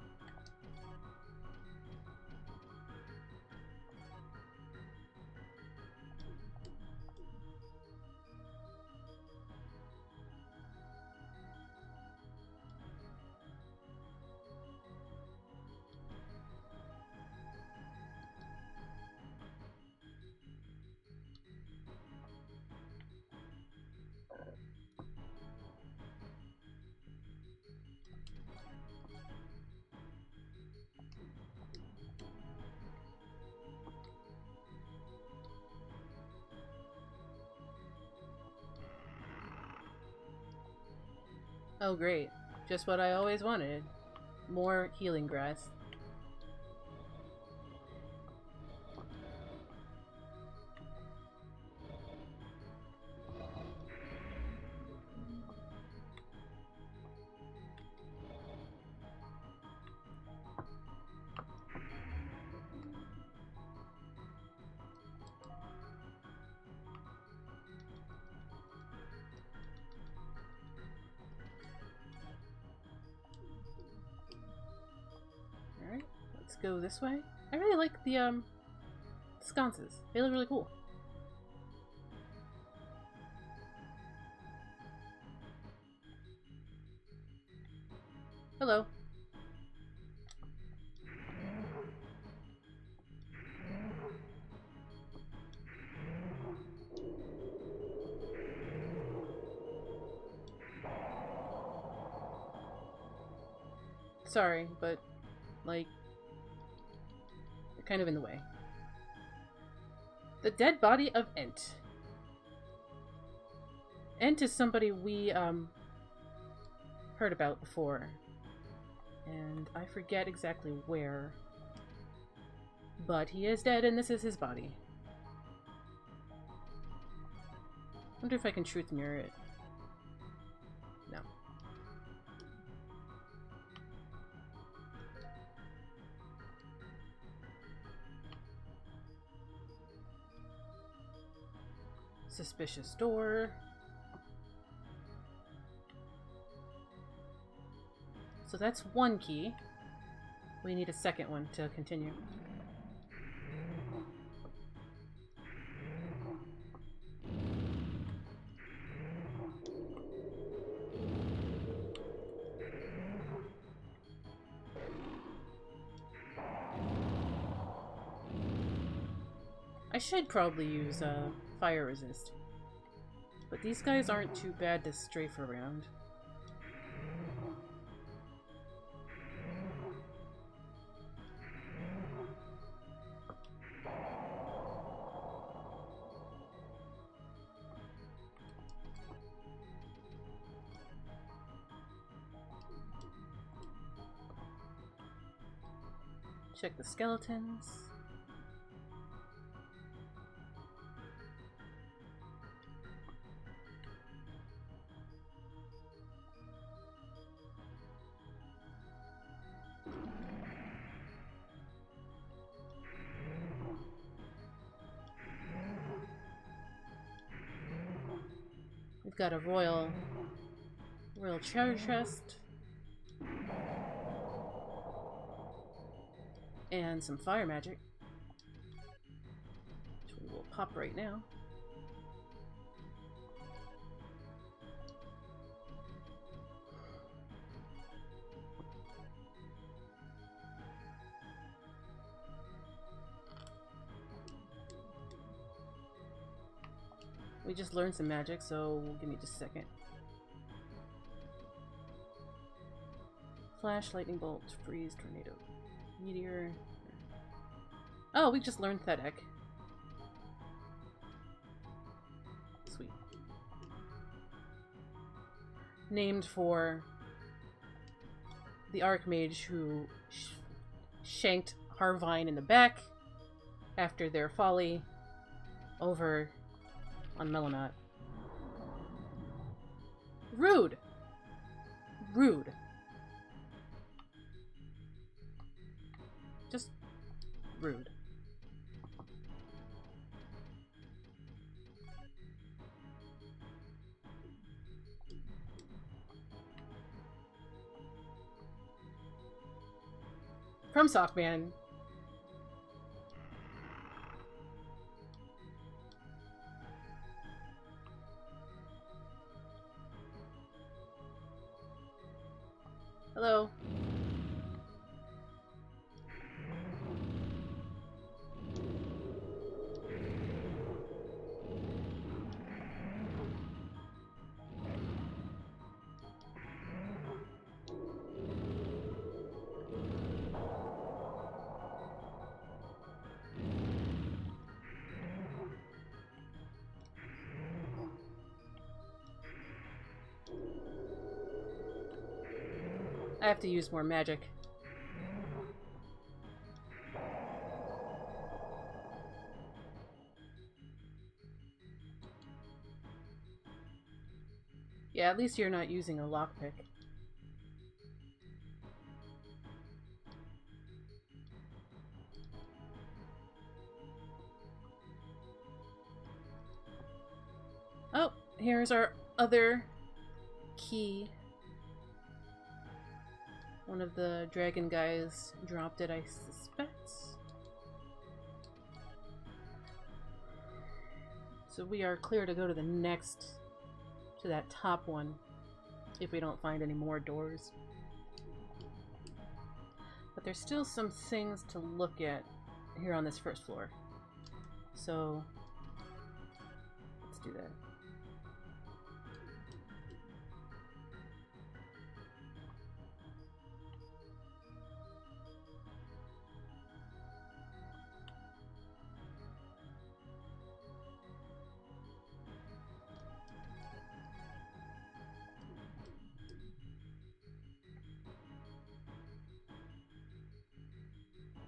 Oh great, just what I always wanted. More healing grass. Alright, let's go this way. I really like the sconces. They look really cool. Hello. Sorry, but, like, you're kind of in the way. The dead body of Ent. Ent is somebody we, heard about before. And I forget exactly where. But he is dead, and this is his body. Wonder if I can truth mirror it. No. Suspicious door. So that's one key. We need a second one to continue. should probably use fire resist. But these guys aren't too bad to strafe around. Check the skeletons. We've got a royal treasure chest. And some fire magic, which we will pop right now. We just learned some magic, so give me just a second. Flash, lightning bolt, freeze, tornado, meteor. Oh, we just learned Thedek. Sweet. Named for the Archmage who shanked Harvine in the back after their folly over on Melanot. Rude! Rude. Just rude. From Sockman. Hello. I have to use more magic. Yeah, at least you're not using a lockpick. Oh, here's our other key. One of the dragon guys dropped it, I suspect. So we are clear to go to the next, to that top one, if we don't find any more doors. But there's still some things to look at here on this first floor. So let's do that.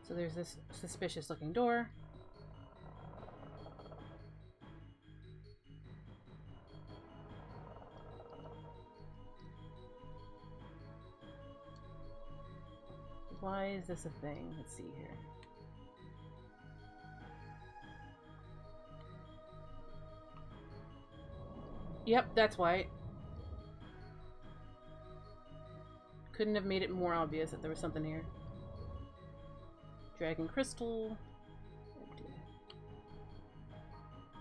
So there's this suspicious looking door. Why is this a thing? Let's see here. Yep, that's why. Couldn't have made it more obvious that there was something here. Dragon crystal. Empty.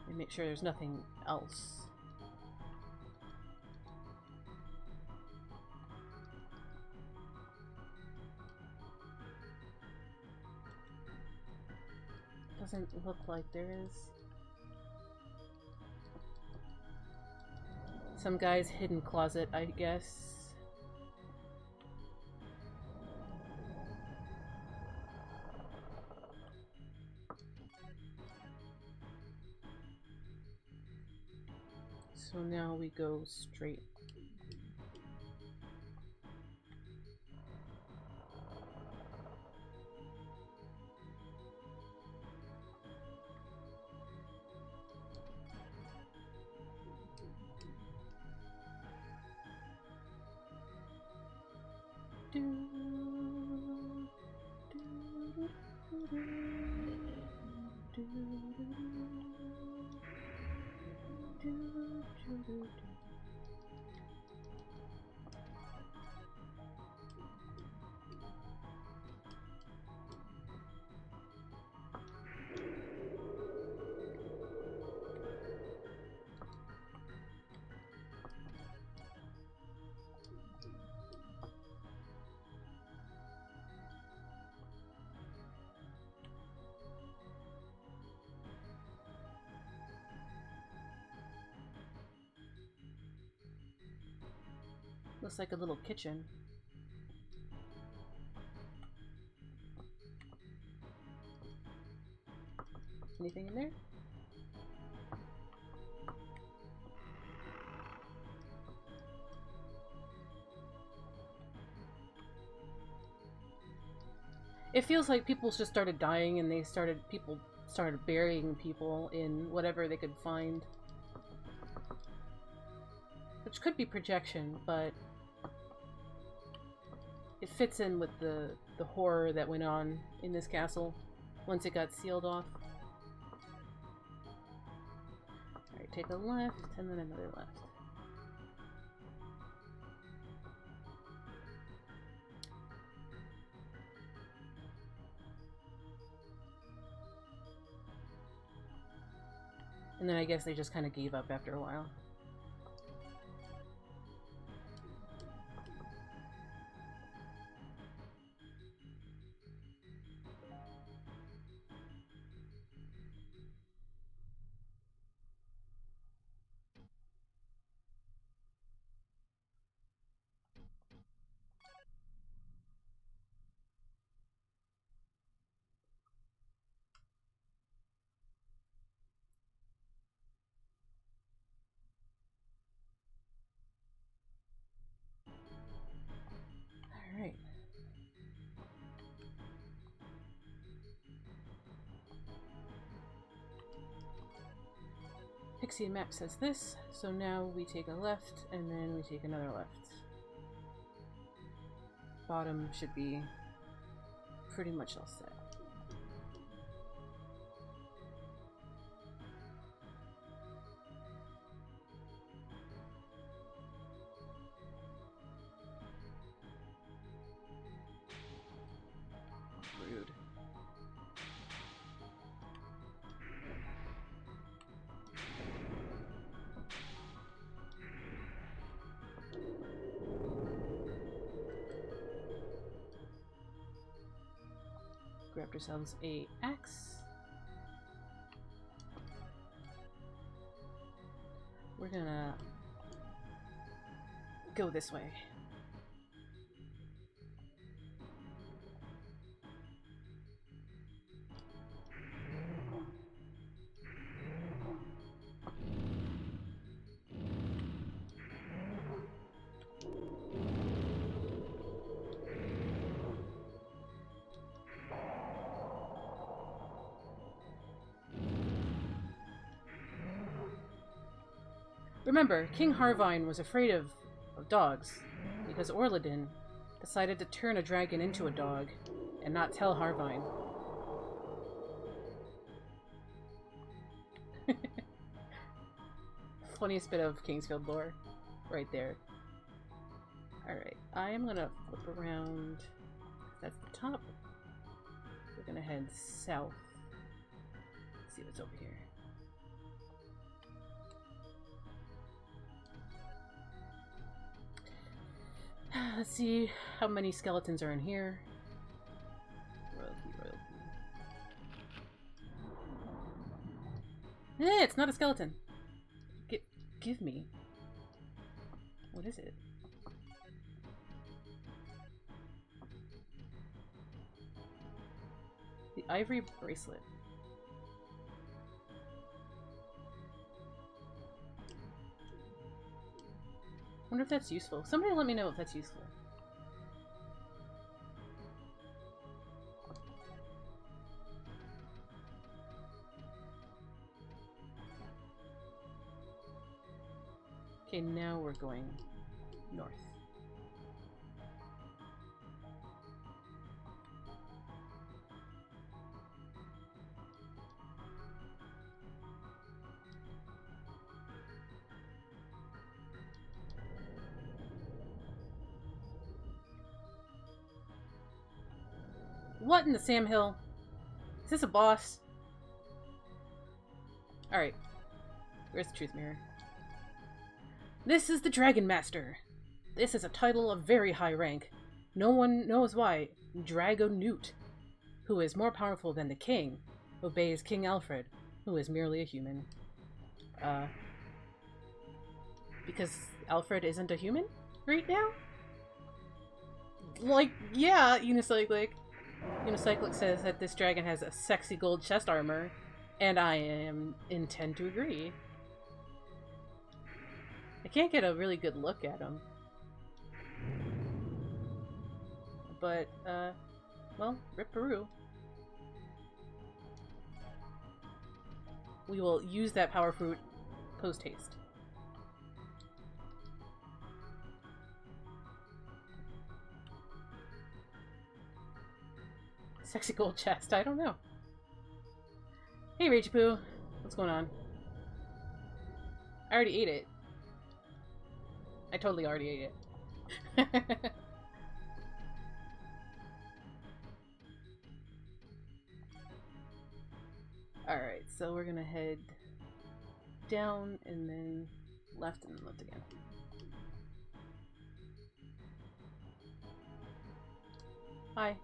And make sure there's nothing else. doesn't look like there is. Some guy's hidden closet, I guess. So now we go straight. Looks like a little kitchen. Anything in there? It feels like people just started dying and people started burying people in whatever they could find. Which could be projection, but it fits in with the horror that went on in this castle once it got sealed off. Alright, take a left and then another left. And then I guess they just kind of gave up after a while. Alright. Pixie map says this, so now we take a left and then we take another left. Bottom should be pretty much all set. Rude. Grabbed ourselves a axe. We're gonna go this way. Remember, King Harvine was afraid of dogs because Orladin decided to turn a dragon into a dog and not tell Harvine. Funniest bit of Kingsfield lore right there. Alright, I am gonna flip around. That's the top. We're gonna head south. See what's over here. Let's see how many skeletons are in here. Royalty, royalty. Eh, it's not a skeleton. Give me. What is it? The ivory bracelet. Wonder if that's useful. Somebody let me know if that's useful. Okay, now we're going north. What in the Sam Hill? Is this a boss? Alright. Where's the truth mirror? This is the Dragon Master. This is a title of very high rank. No one knows why. Dragonute, who is more powerful than the king, obeys King Alfred, who is merely a human. Because Alfred isn't a human right now? Like, yeah, Unicyclic. Unicyclic says that this dragon has a sexy gold chest armor, and I intend to agree. I can't get a really good look at him. But, well, Rip-Peroo. We will use that power fruit post-haste. Sexy gold chest, I don't know. Hey, Rachapoo. What's going on? I already ate it. I totally already ate it. Alright, so we're gonna head down and then left and then left again. Hi.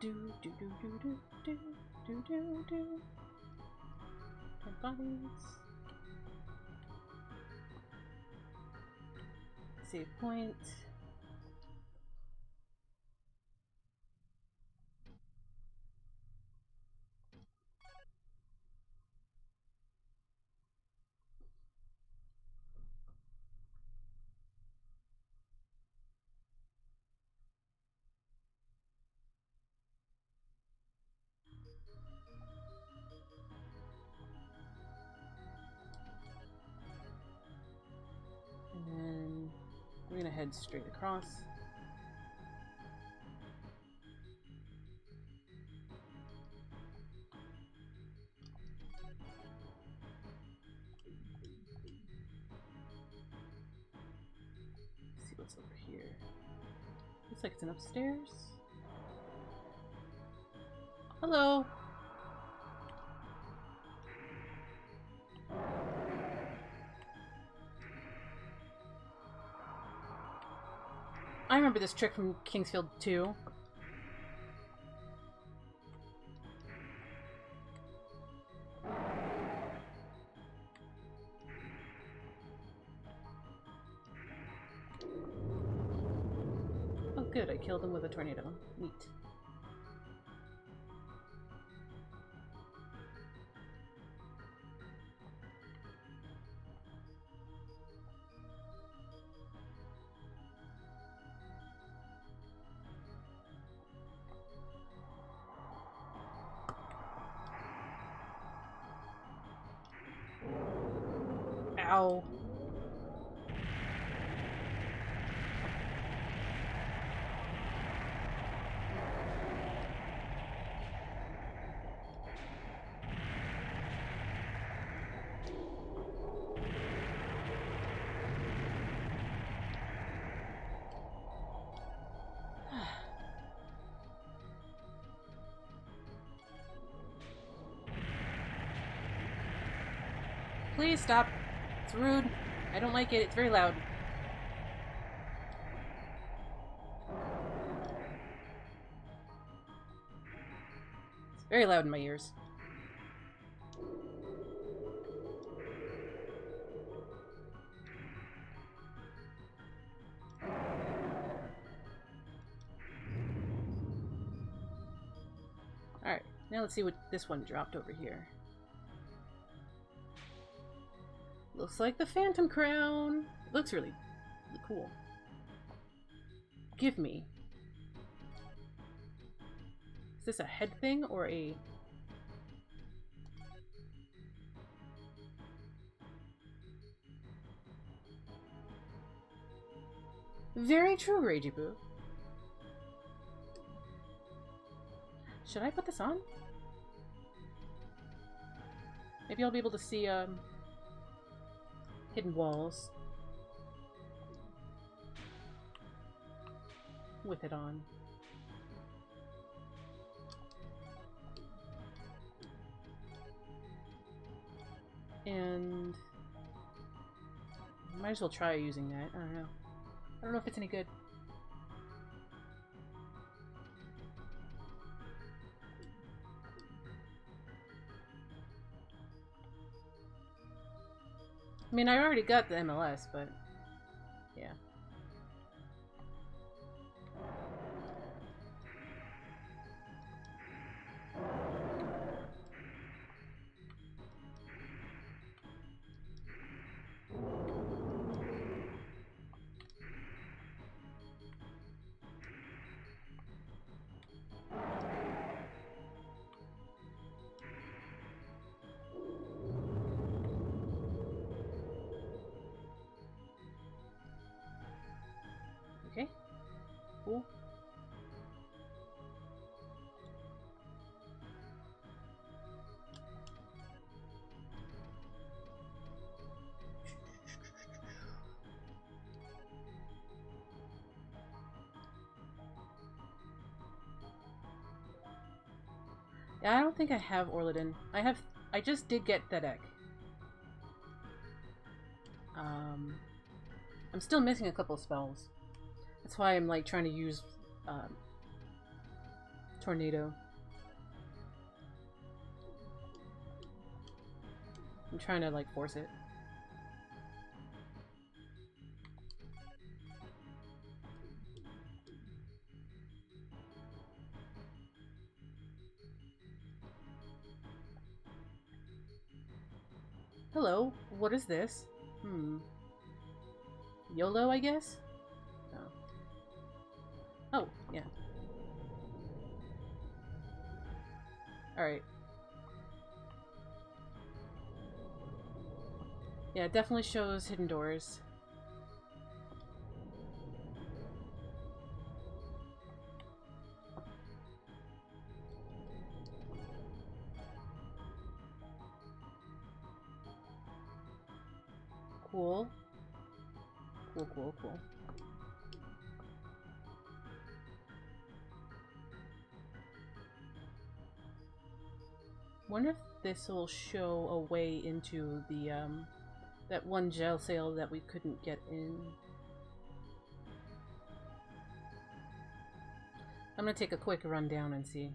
Do do do do do do do do do. Dead bodies. Save point. And then we're gonna head straight across. See what's over here. Looks like it's an upstairs. Hello. I remember this trick from Kingsfield 2. Oh good, I killed him with a tornado. Neat. Ow. Please stop. It's rude. I don't like it. It's very loud. It's very loud in my ears. Alright, now let's see what this one dropped over here. Looks like the Phantom Crown. It looks really cool. Give me. Is this a head thing or a... Very true, Ragey Boo. Should I put this on? Maybe I'll be able to see, hidden walls with it on. And might as well try using that. I don't know. I don't know if it's any good. I mean, I already got the MLS, but yeah. Okay. Cool. Yeah, I don't think I have Orladin. I just did get Thedek. I'm still missing a couple spells. That's why I'm like trying to use Tornado. I'm trying to like force it. Hello, what is this? YOLO, I guess? No. Oh, yeah. Alright. Yeah, it definitely shows hidden doors. Cool. Cool. Wonder if this will show a way into the, that one jail cell that we couldn't get in. I'm gonna take a quick run down and see.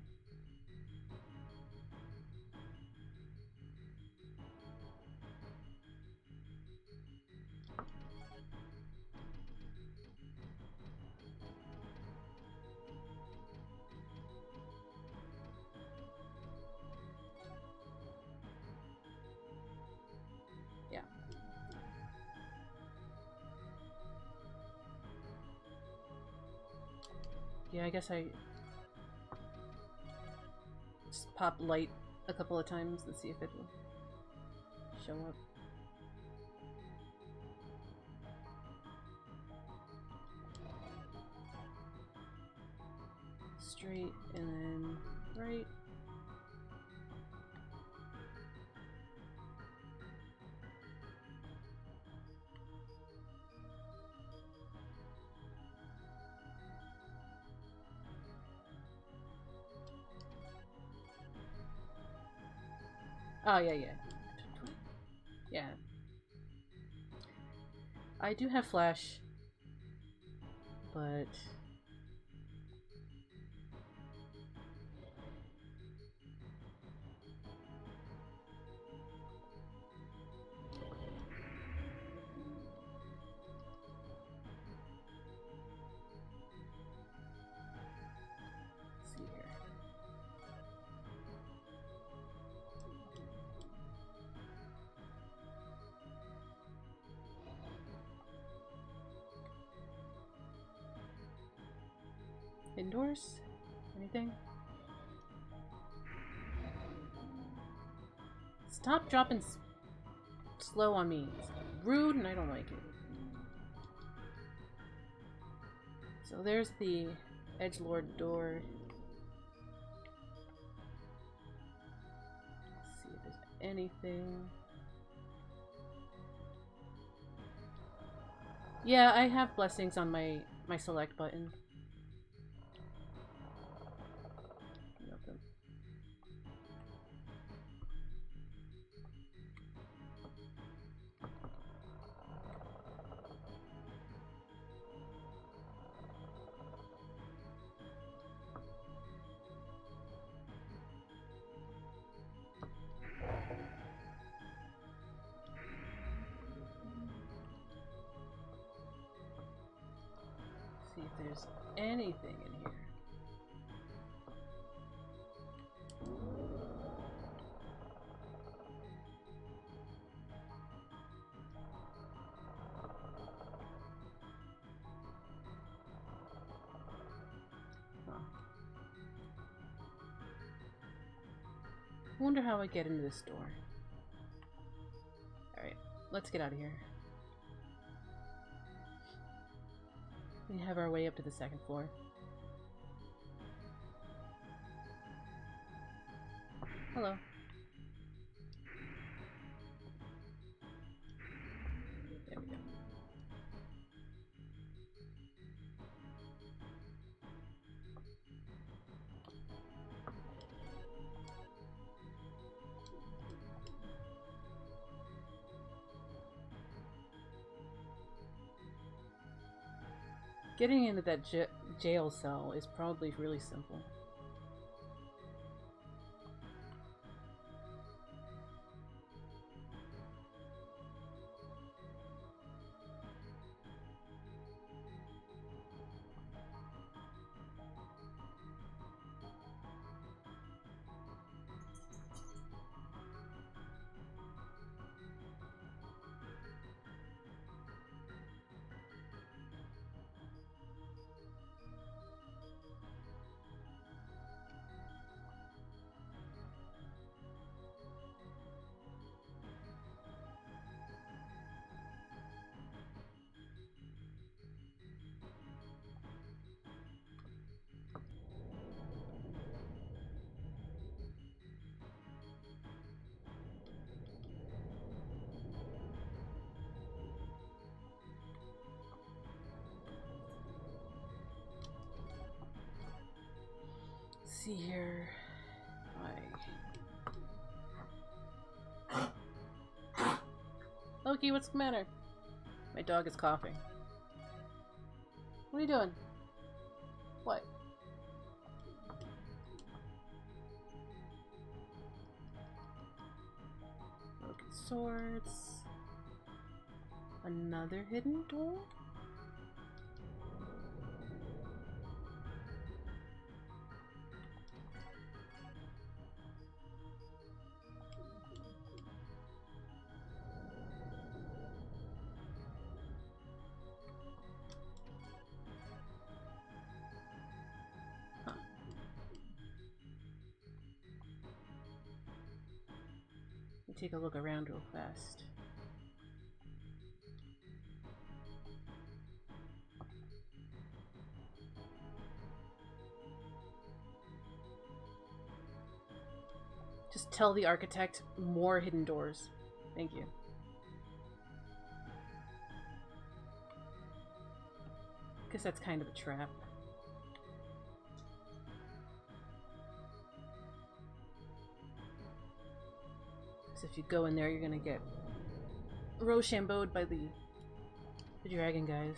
Yeah, I guess I just pop light a couple of times and see if it will show up. Straight and then right. Oh, yeah. Yeah. I do have flash, but let's see here. Indoors? Anything? Stop dropping slow on me. It's rude and I don't like it. So there's the edgelord door. Let's see if there's anything. Yeah, I have blessings on my select button. Nothing. See if there's anything in here. Huh. I wonder how I get into this door. Alright, let's get out of here. We have our way up to the second floor. Hello. There we go. Getting into that jail cell is probably really simple. See here. Loki, what's the matter? My dog is coughing. What are you doing? What? Broken swords. Another hidden door? Take a look around real fast. Just tell the architect more hidden doors. Thank you. Guess that's kind of a trap. If you go in there, you're gonna get Rochambeaued by the dragon guys.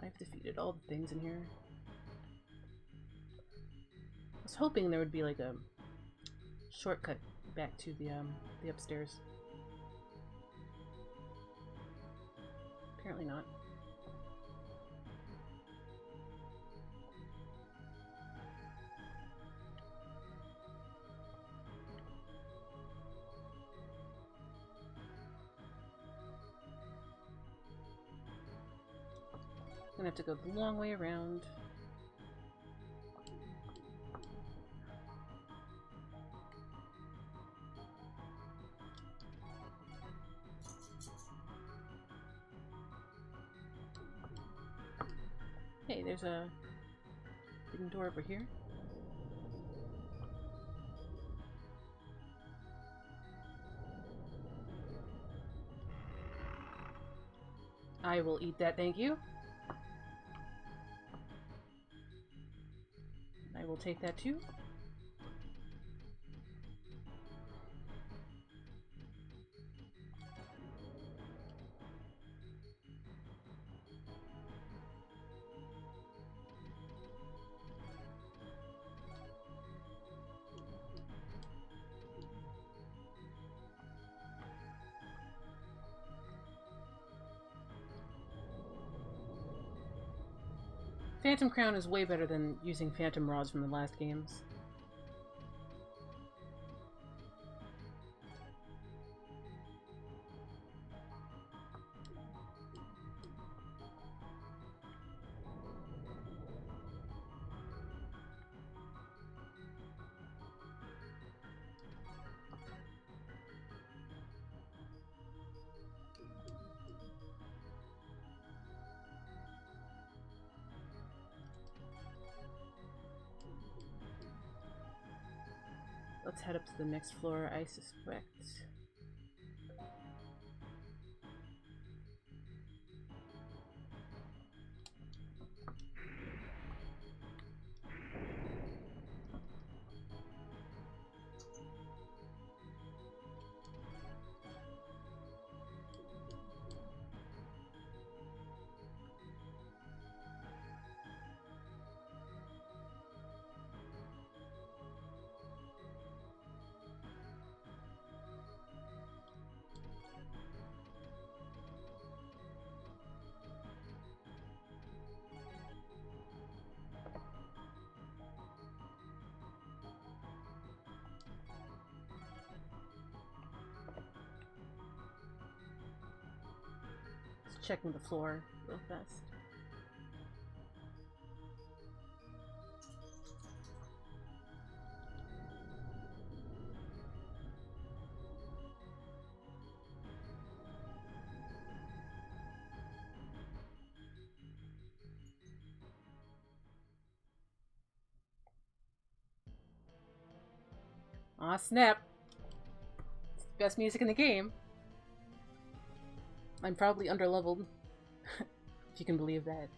I've defeated all the things in here. I was hoping there would be like a shortcut back to the upstairs. Apparently not. Gonna have to go the long way around. Hey, there's a hidden door over here. I will eat that, thank you. I will take that too. Phantom Crown is way better than using Phantom Rods from the last games. Let's head up to the next floor, I suspect. Checking the floor real fast. Aw, snap! It's the best music in the game. I'm probably underleveled, if you can believe that.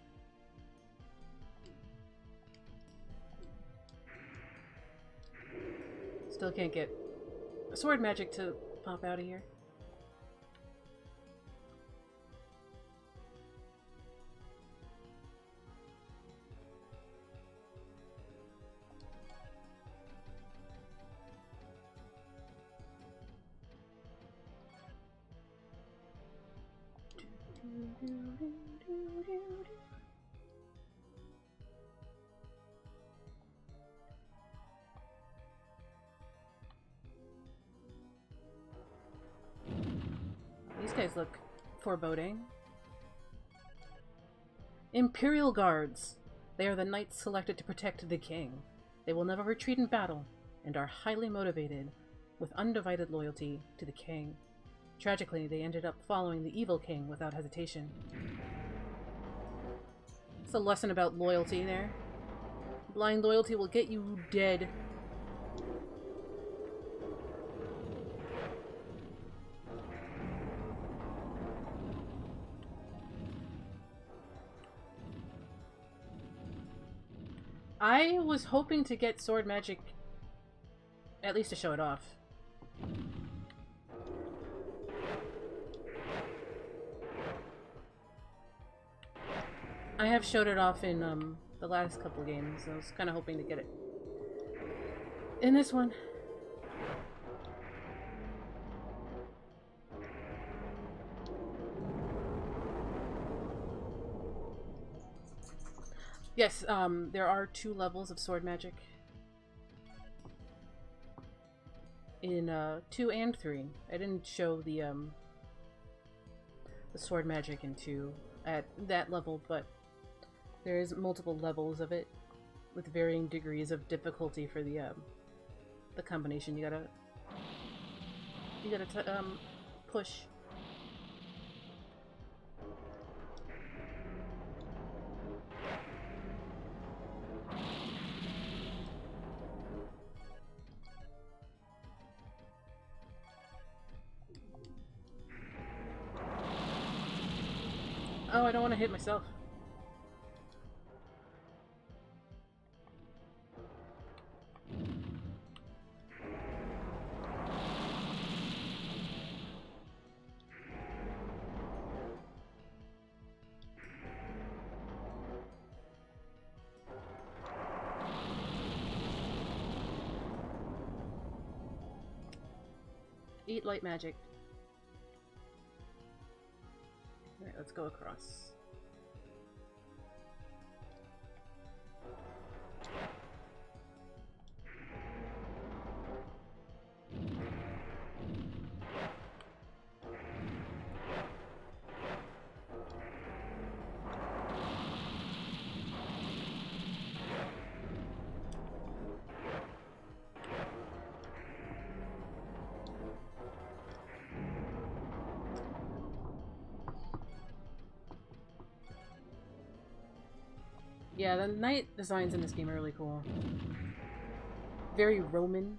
Still can't get sword magic to pop out of here. These guys look foreboding. Imperial Guards. They are the knights selected to protect the king. They will never retreat in battle and are highly motivated with undivided loyalty to the king. Tragically, they ended up following the evil king without hesitation. It's a lesson about loyalty there. Blind loyalty will get you dead. I was hoping to get sword magic, at least to show it off. I have showed it off in the last couple games, so I was kind of hoping to get it in this one. Yes, there are 2 levels of sword magic. In 2 and 3. I didn't show the sword magic in 2 at that level, but there's multiple levels of it with varying degrees of difficulty for the combination. You gotta push. Oh, I don't want to hit myself. Eat light magic. Alright, let's go across. Yeah, the knight designs in this game are really cool. Very Roman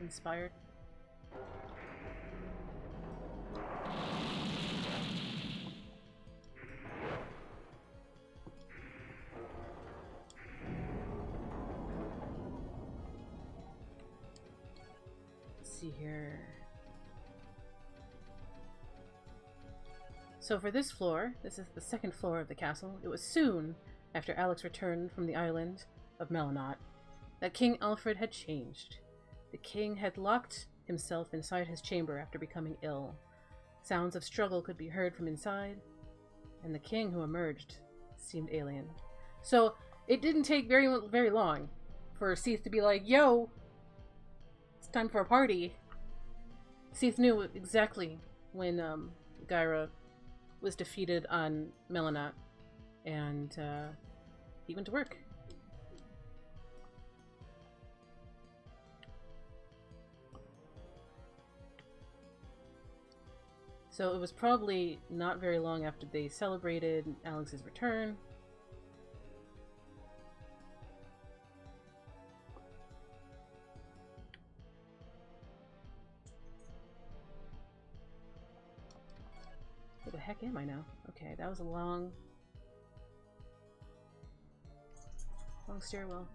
inspired. Let's see here. So for this floor, this is the 2nd floor of the castle. It was soon after Alex returned from the island of Melonot that King Alfred had changed. The king had locked himself inside his chamber after becoming ill. Sounds of struggle could be heard from inside, and the king who emerged seemed alien. So it didn't take very long for Seath to be like, yo, it's time for a party. Seath knew exactly when Gyra was defeated on Melonot, and he went to work. So it was probably not very long after they celebrated Alex's return. Where the heck am I now? Okay, that was a long stairwell.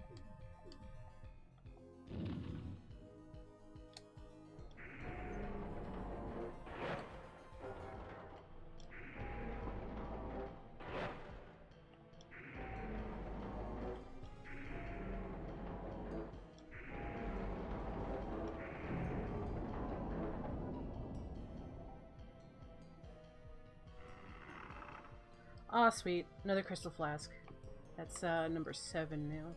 Ah, sweet. Another crystal flask. That's number 7 now.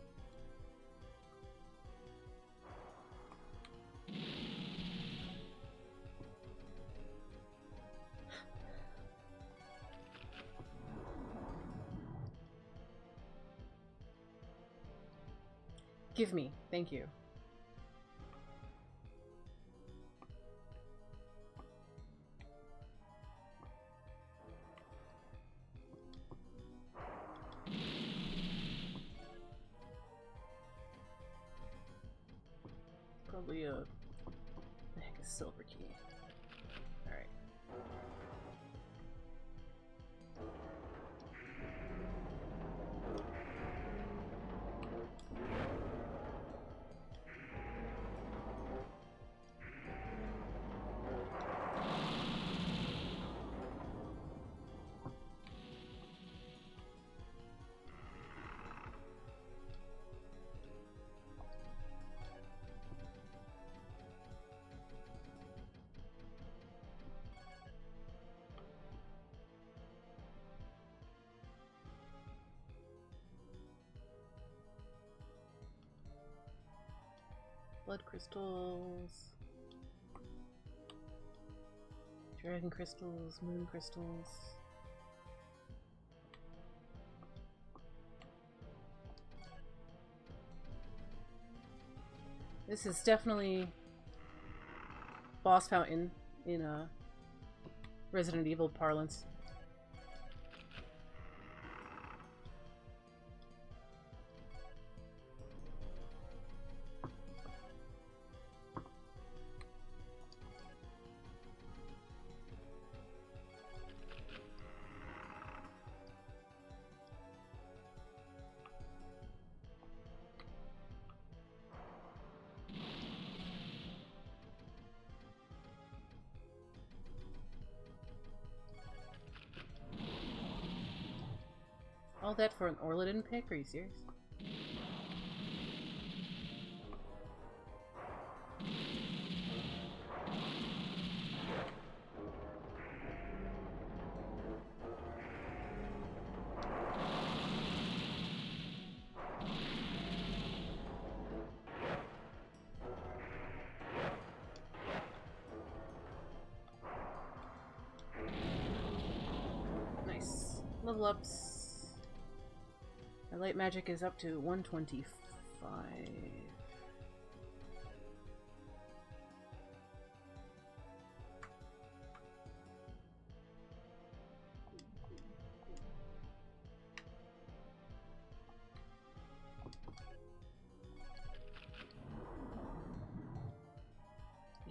Give me. Thank you. What the heck is silver key? Alright. Blood crystals, dragon crystals, moon crystals. This is definitely boss fountain in Resident Evil parlance. All that for an Orladin pick? Are you serious? Nice. Level ups. My light magic is up to 125.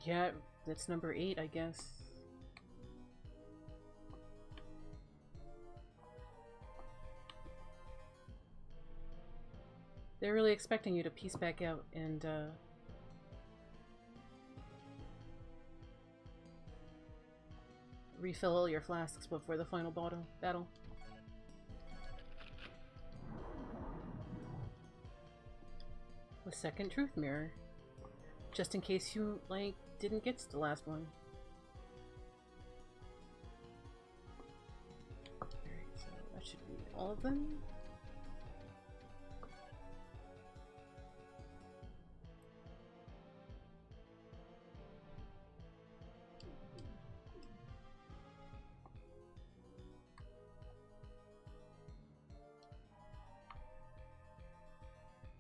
Yeah, that's number 8, I guess. They're really expecting you to piece back out and, refill all your flasks before the final battle. The second truth mirror. Just in case you, like, didn't get to the last one. Alright, so that should be all of them.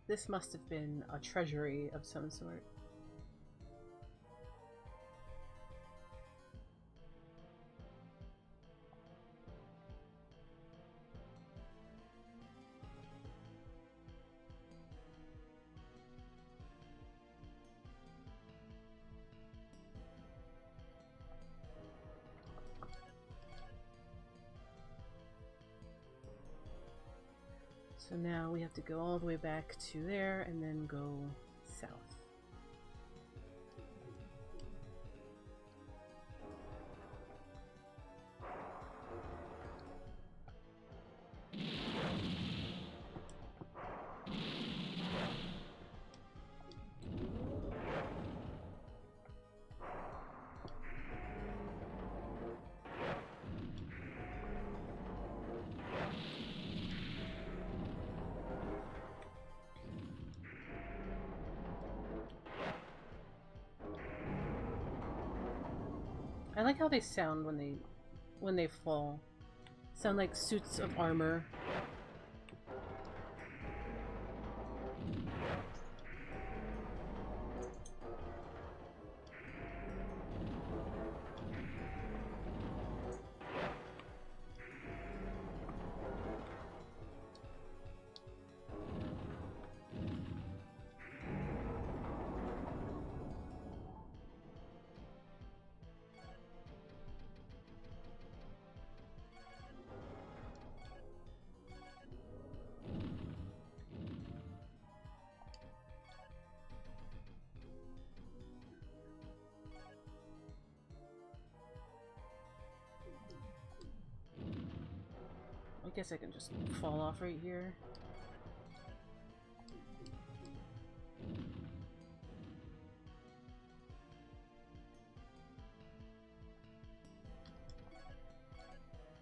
This must have been a treasury of some sort. So now we have to go all the way back to there and then go south. I like how they sound when they fall. Sound like suits of armor. guess I can just fall off right here.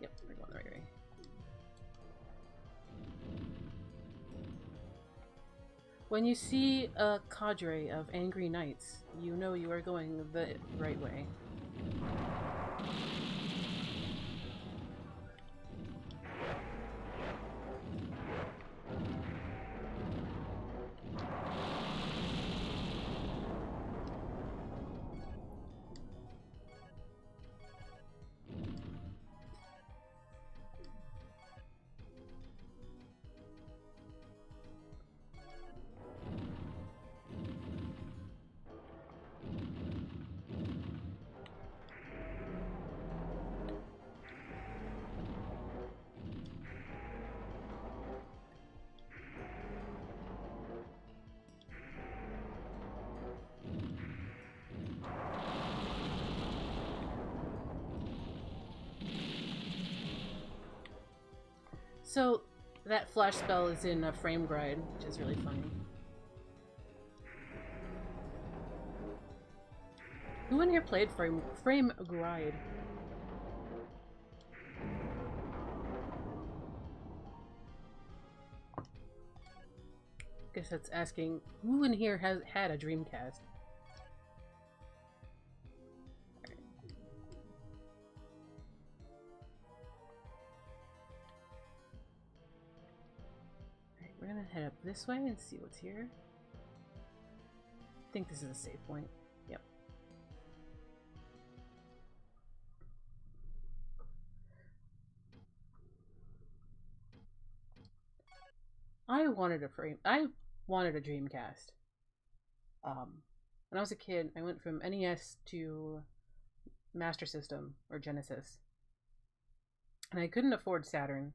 Yep, we're going the right way. When you see a cadre of angry knights, you know you are going the right way. So, that flash spell is in a frame gride, which is really funny. Who in here played frame gride? Guess that's asking who in here has had a Dreamcast. We're gonna head up this way and see what's here. I think this is a save point. Yep. I wanted a Dreamcast. When I was a kid, I went from NES to Master System or Genesis, and I couldn't afford Saturn.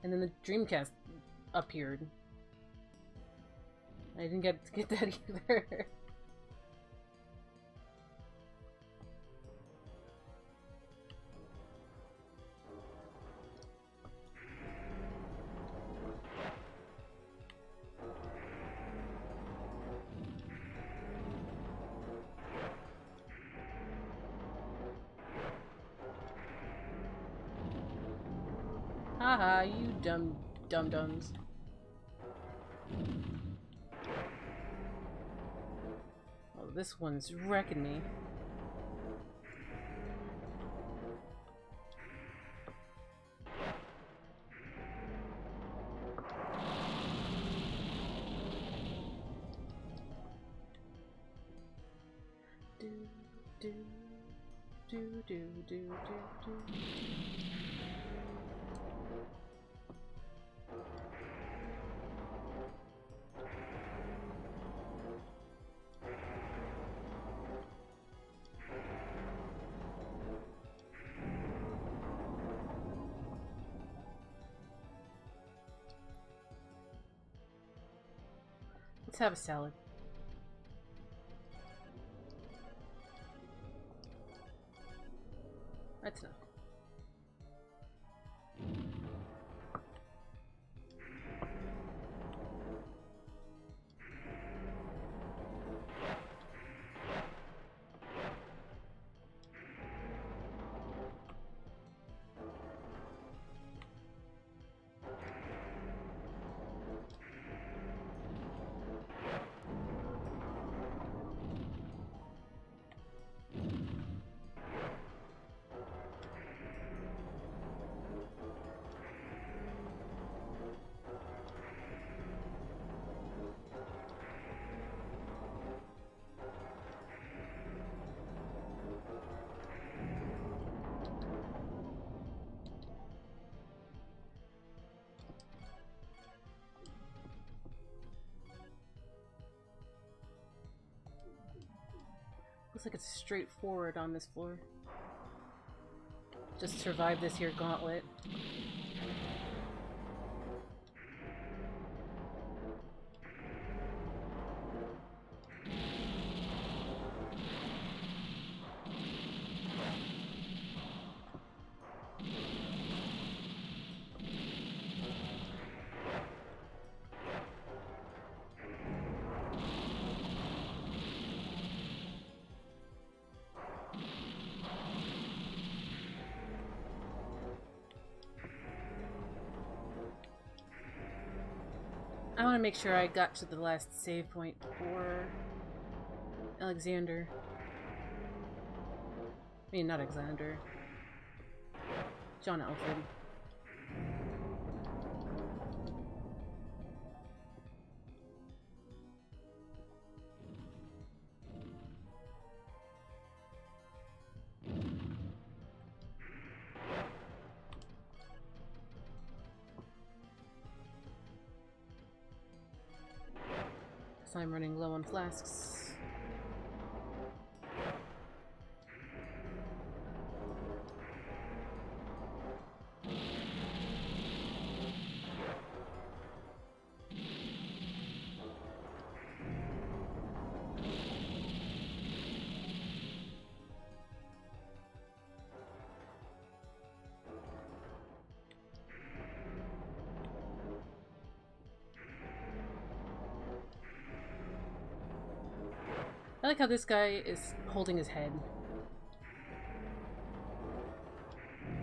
And then the Dreamcast appeared. I didn't get to get that either. Haha, you dum-dums. Oh, this one's wrecking me. Do. Let's have a salad. That's enough. Looks like it's straightforward on this floor. Just survive this here gauntlet. I want to make sure I got to the last save point for Alexander. I mean, not Alexander. John Alfred. So I'm running low on flasks. I like how this guy is holding his head.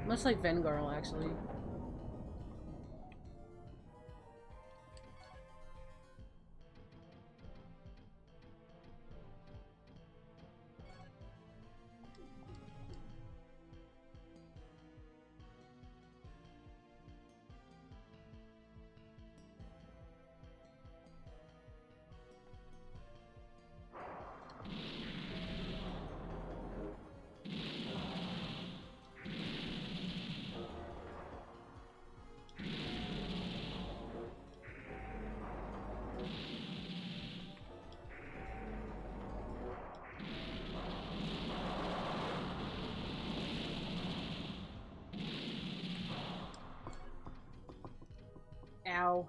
Much like Vengarl, actually. Ow.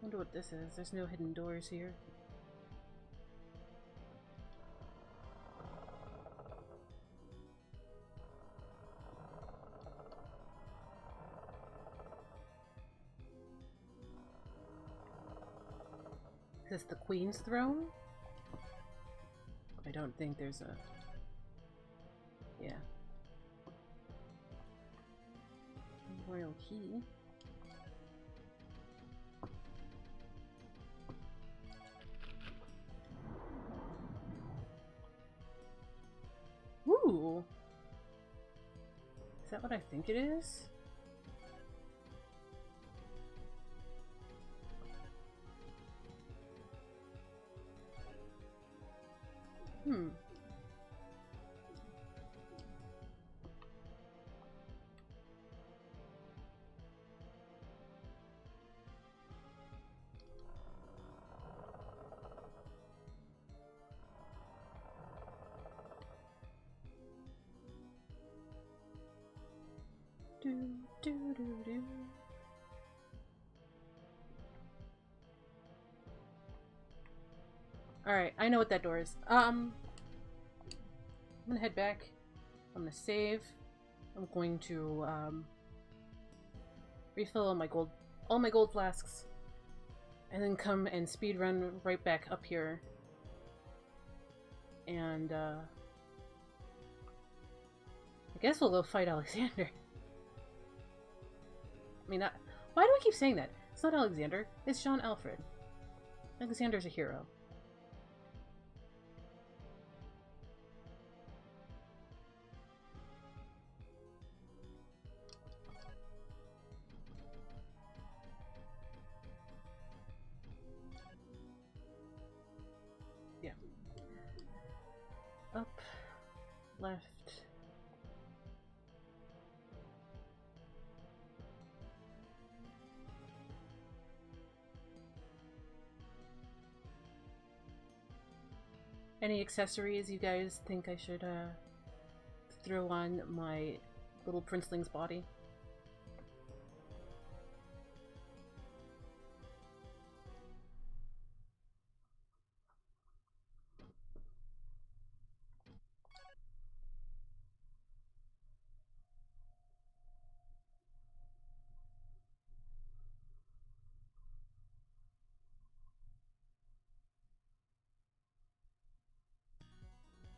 Wonder what this is. There's no hidden doors here. Is this the Queen's throne? I don't think there's a... Yeah. Royal key. Ooh! Is that what I think it is? Hmm. Do, do, do, do. Alright, I know what that door is. I'm gonna head back. I'm gonna save. I'm going to refill all my gold flasks, and then come and speed run right back up here. And I guess we'll go fight Alexander. I mean, why do I keep saying that? It's not Alexander. It's John Alfred. Alexander's a hero. Yeah. Up, left. Any accessories you guys think I should throw on my little princeling's body?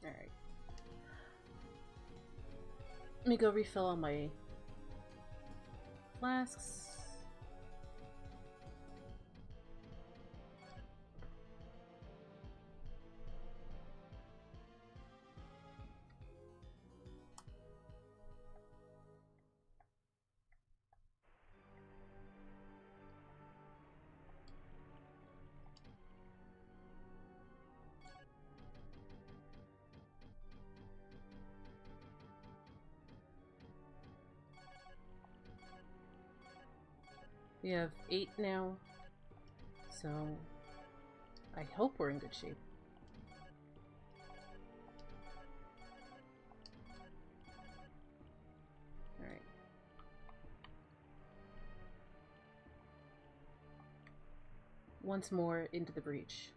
Alright. Let me go refill all my flasks. We have 8 now, so I hope we're in good shape. Alright. Once more into the breach.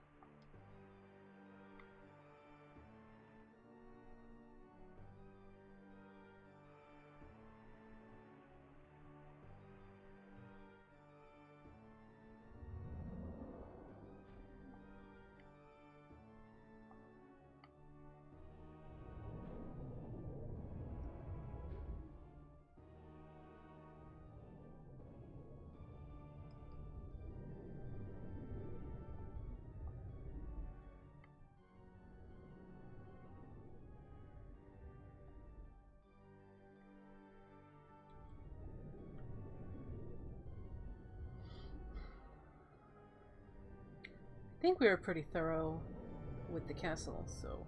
I think we were pretty thorough with the castle, so...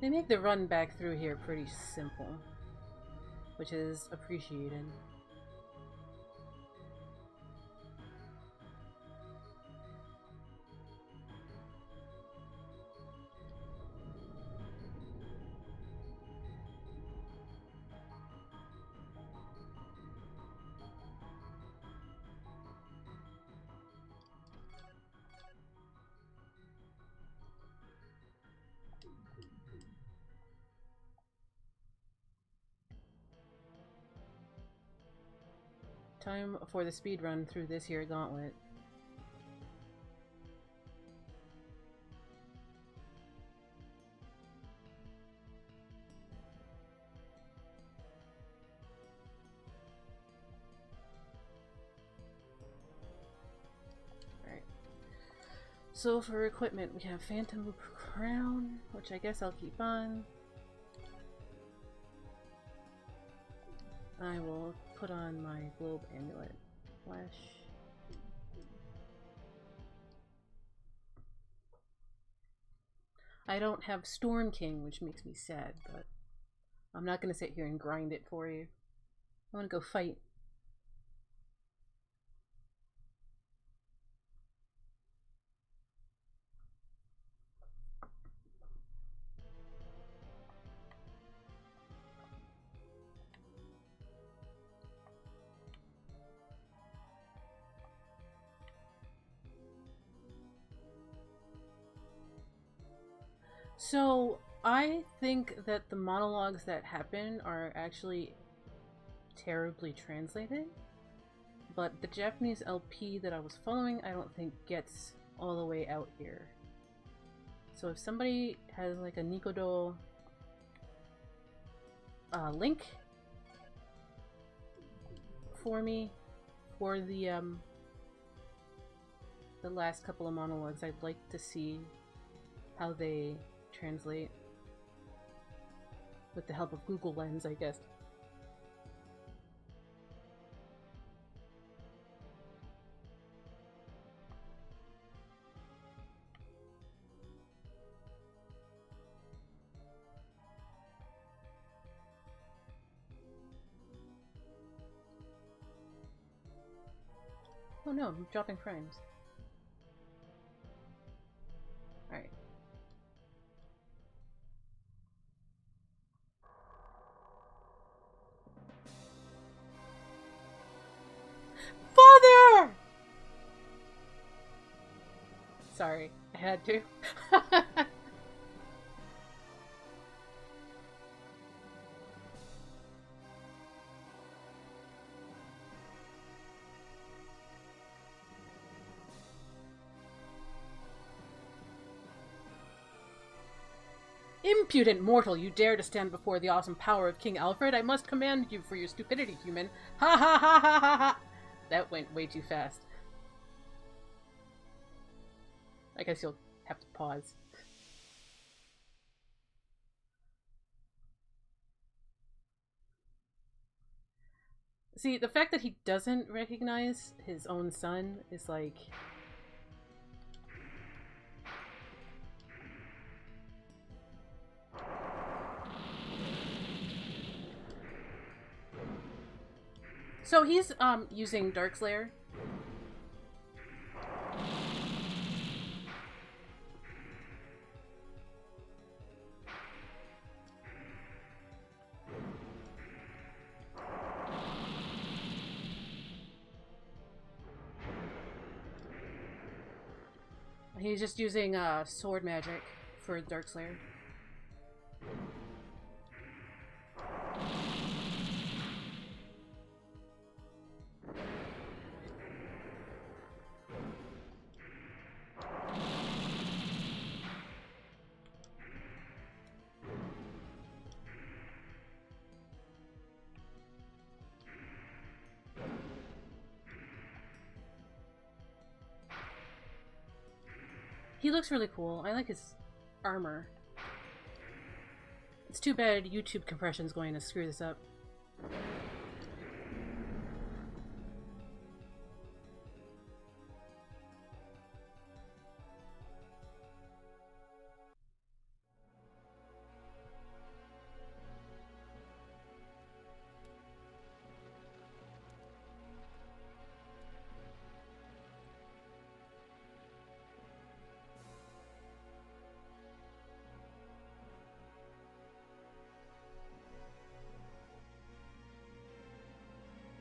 They make the run back through here pretty simple, which is appreciated. Time for the speed run through this here gauntlet. Alright. So for equipment, we have Phantom Crown, which I guess I'll keep on. I will put on my Globe Amulet. Flash. I don't have Storm King, which makes me sad, but I'm not going to sit here and grind it for you. I want to go fight. So, I think that the monologues that happen are actually terribly translated, but the Japanese LP that I was following, I don't think gets all the way out here. So if somebody has like a Nikodo link for me for the last couple of monologues, I'd like to see how they translate with the help of Google Lens, I guess. Oh no, I'm dropping frames. Alright. Father! Sorry, I had to. Impudent mortal, you dare to stand before the awesome power of King Alfred? I must command you for your stupidity, human. Ha ha ha ha ha ha! That went way too fast. I guess you'll have to pause. See, the fact that he doesn't recognize his own son is like... So he's using Darkslayer. He's just using sword magic for Darkslayer. He looks really cool. I like his armor. It's too bad YouTube compression's going to screw this up.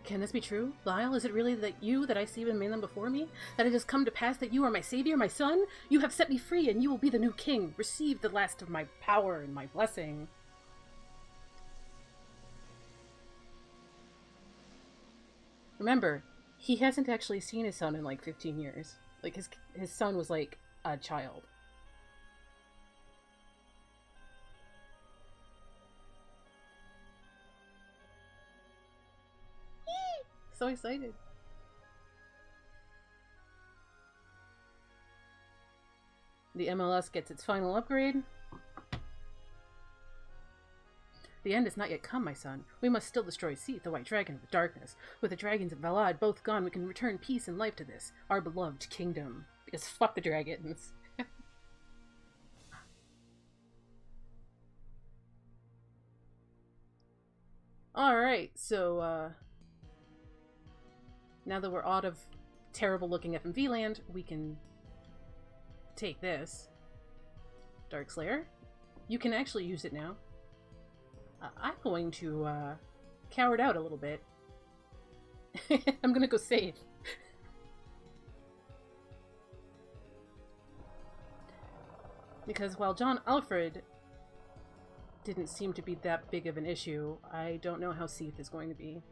Can this be true? Lyle, is it really that I see in mainland before me? That it has come to pass that you are my savior, my son? You have set me free, and you will be the new king. Receive the last of my power and my blessing. Remember, he hasn't actually seen his son in like 15 years. Like, his son was like a child. So excited. The MLS gets its final upgrade. The end has not yet come, my son. We must still destroy Seath, the White Dragon of the Darkness. With the dragons of Valad both gone, we can return peace and life to this, our beloved kingdom. Because fuck the dragons. Alright, so, now that we're out of terrible looking FMV land, we can take this. Darkslayer. You can actually use it now. I'm going to cower out a little bit. I'm gonna go save. Because while John Alfred didn't seem to be that big of an issue, I don't know how Seath is going to be.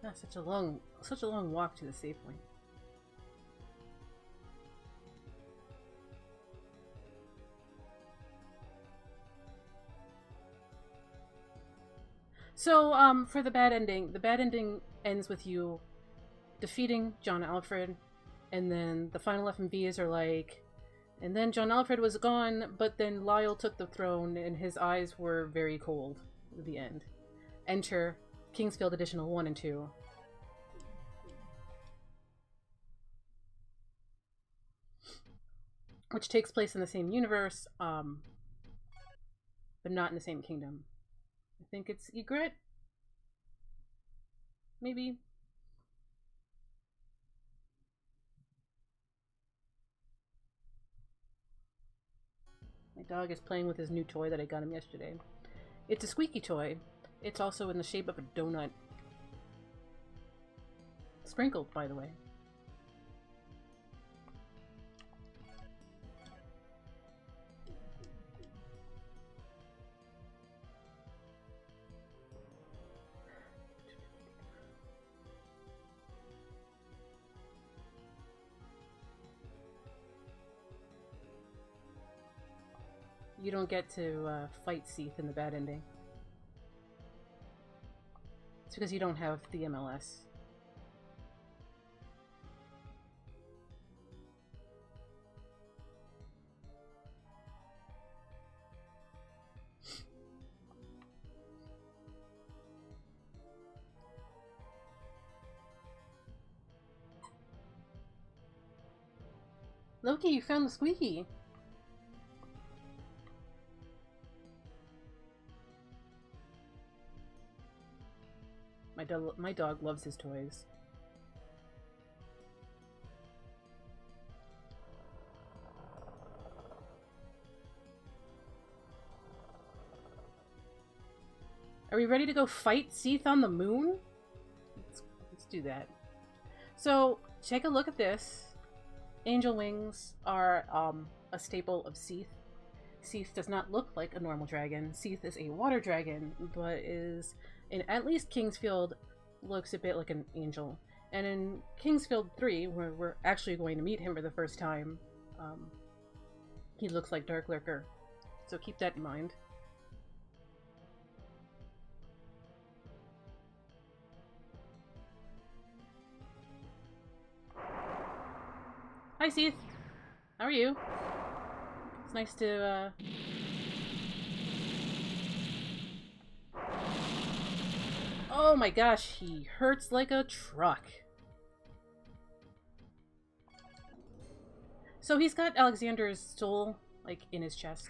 That's such a long walk to the save point. So, for the bad ending ends with you defeating John Alfred, and then the final FMVs are like, and then John Alfred was gone, but then Lyle took the throne, and his eyes were very cold at the end. Enter Kingsfield Additional 1 and 2. Which takes place in the same universe, but not in the same kingdom. I think it's Egret? Maybe? My dog is playing with his new toy that I got him yesterday. It's a squeaky toy. It's also in the shape of a donut. Sprinkled, by the way. You don't get to fight Seath in the bad ending. It's because you don't have the MLS. Loki, you found the squeaky! My dog loves his toys. Are we ready to go fight Seath on the moon? Let's do that. So, take a look at this. Angel wings are a staple of Seath. Seath does not look like a normal dragon. Seath is a water dragon, but is, in at least Kingsfield, looks a bit like an angel. And in Kingsfield 3, where we're actually going to meet him for the first time, he looks like Dark Lurker. So keep that in mind. Hi, Seath. How are you? It's nice to, Oh my gosh, he hurts like a truck. So he's got Alexander's soul, like, in his chest.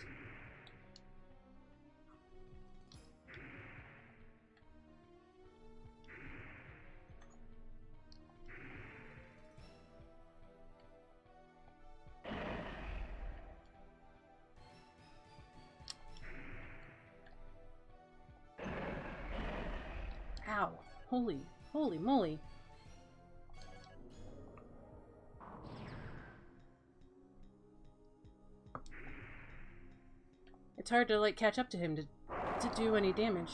Ow. Holy moly. It's hard to, like, catch up to him to do any damage.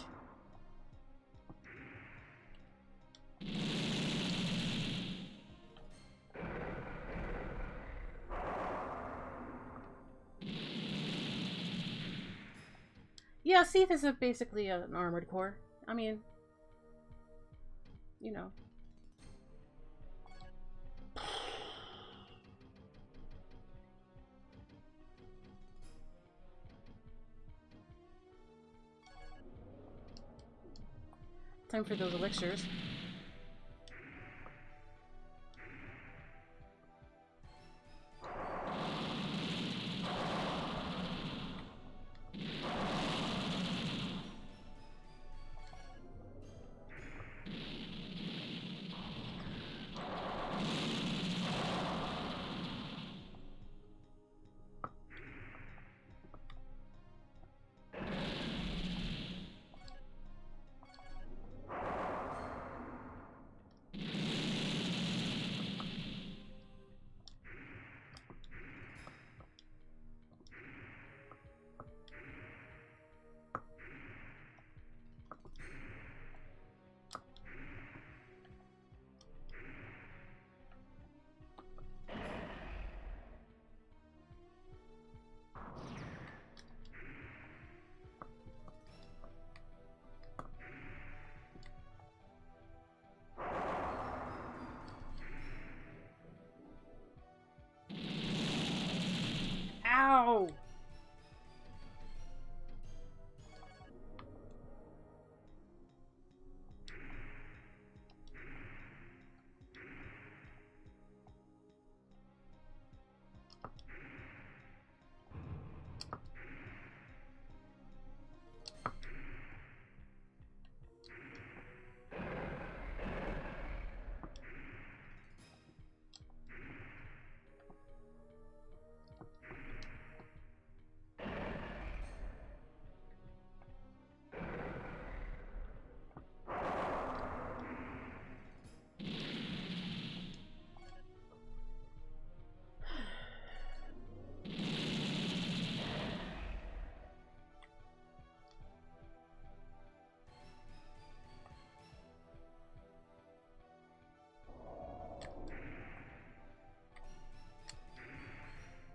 Yeah, Seath is basically an armored core. I mean, you know. Time for those elixirs.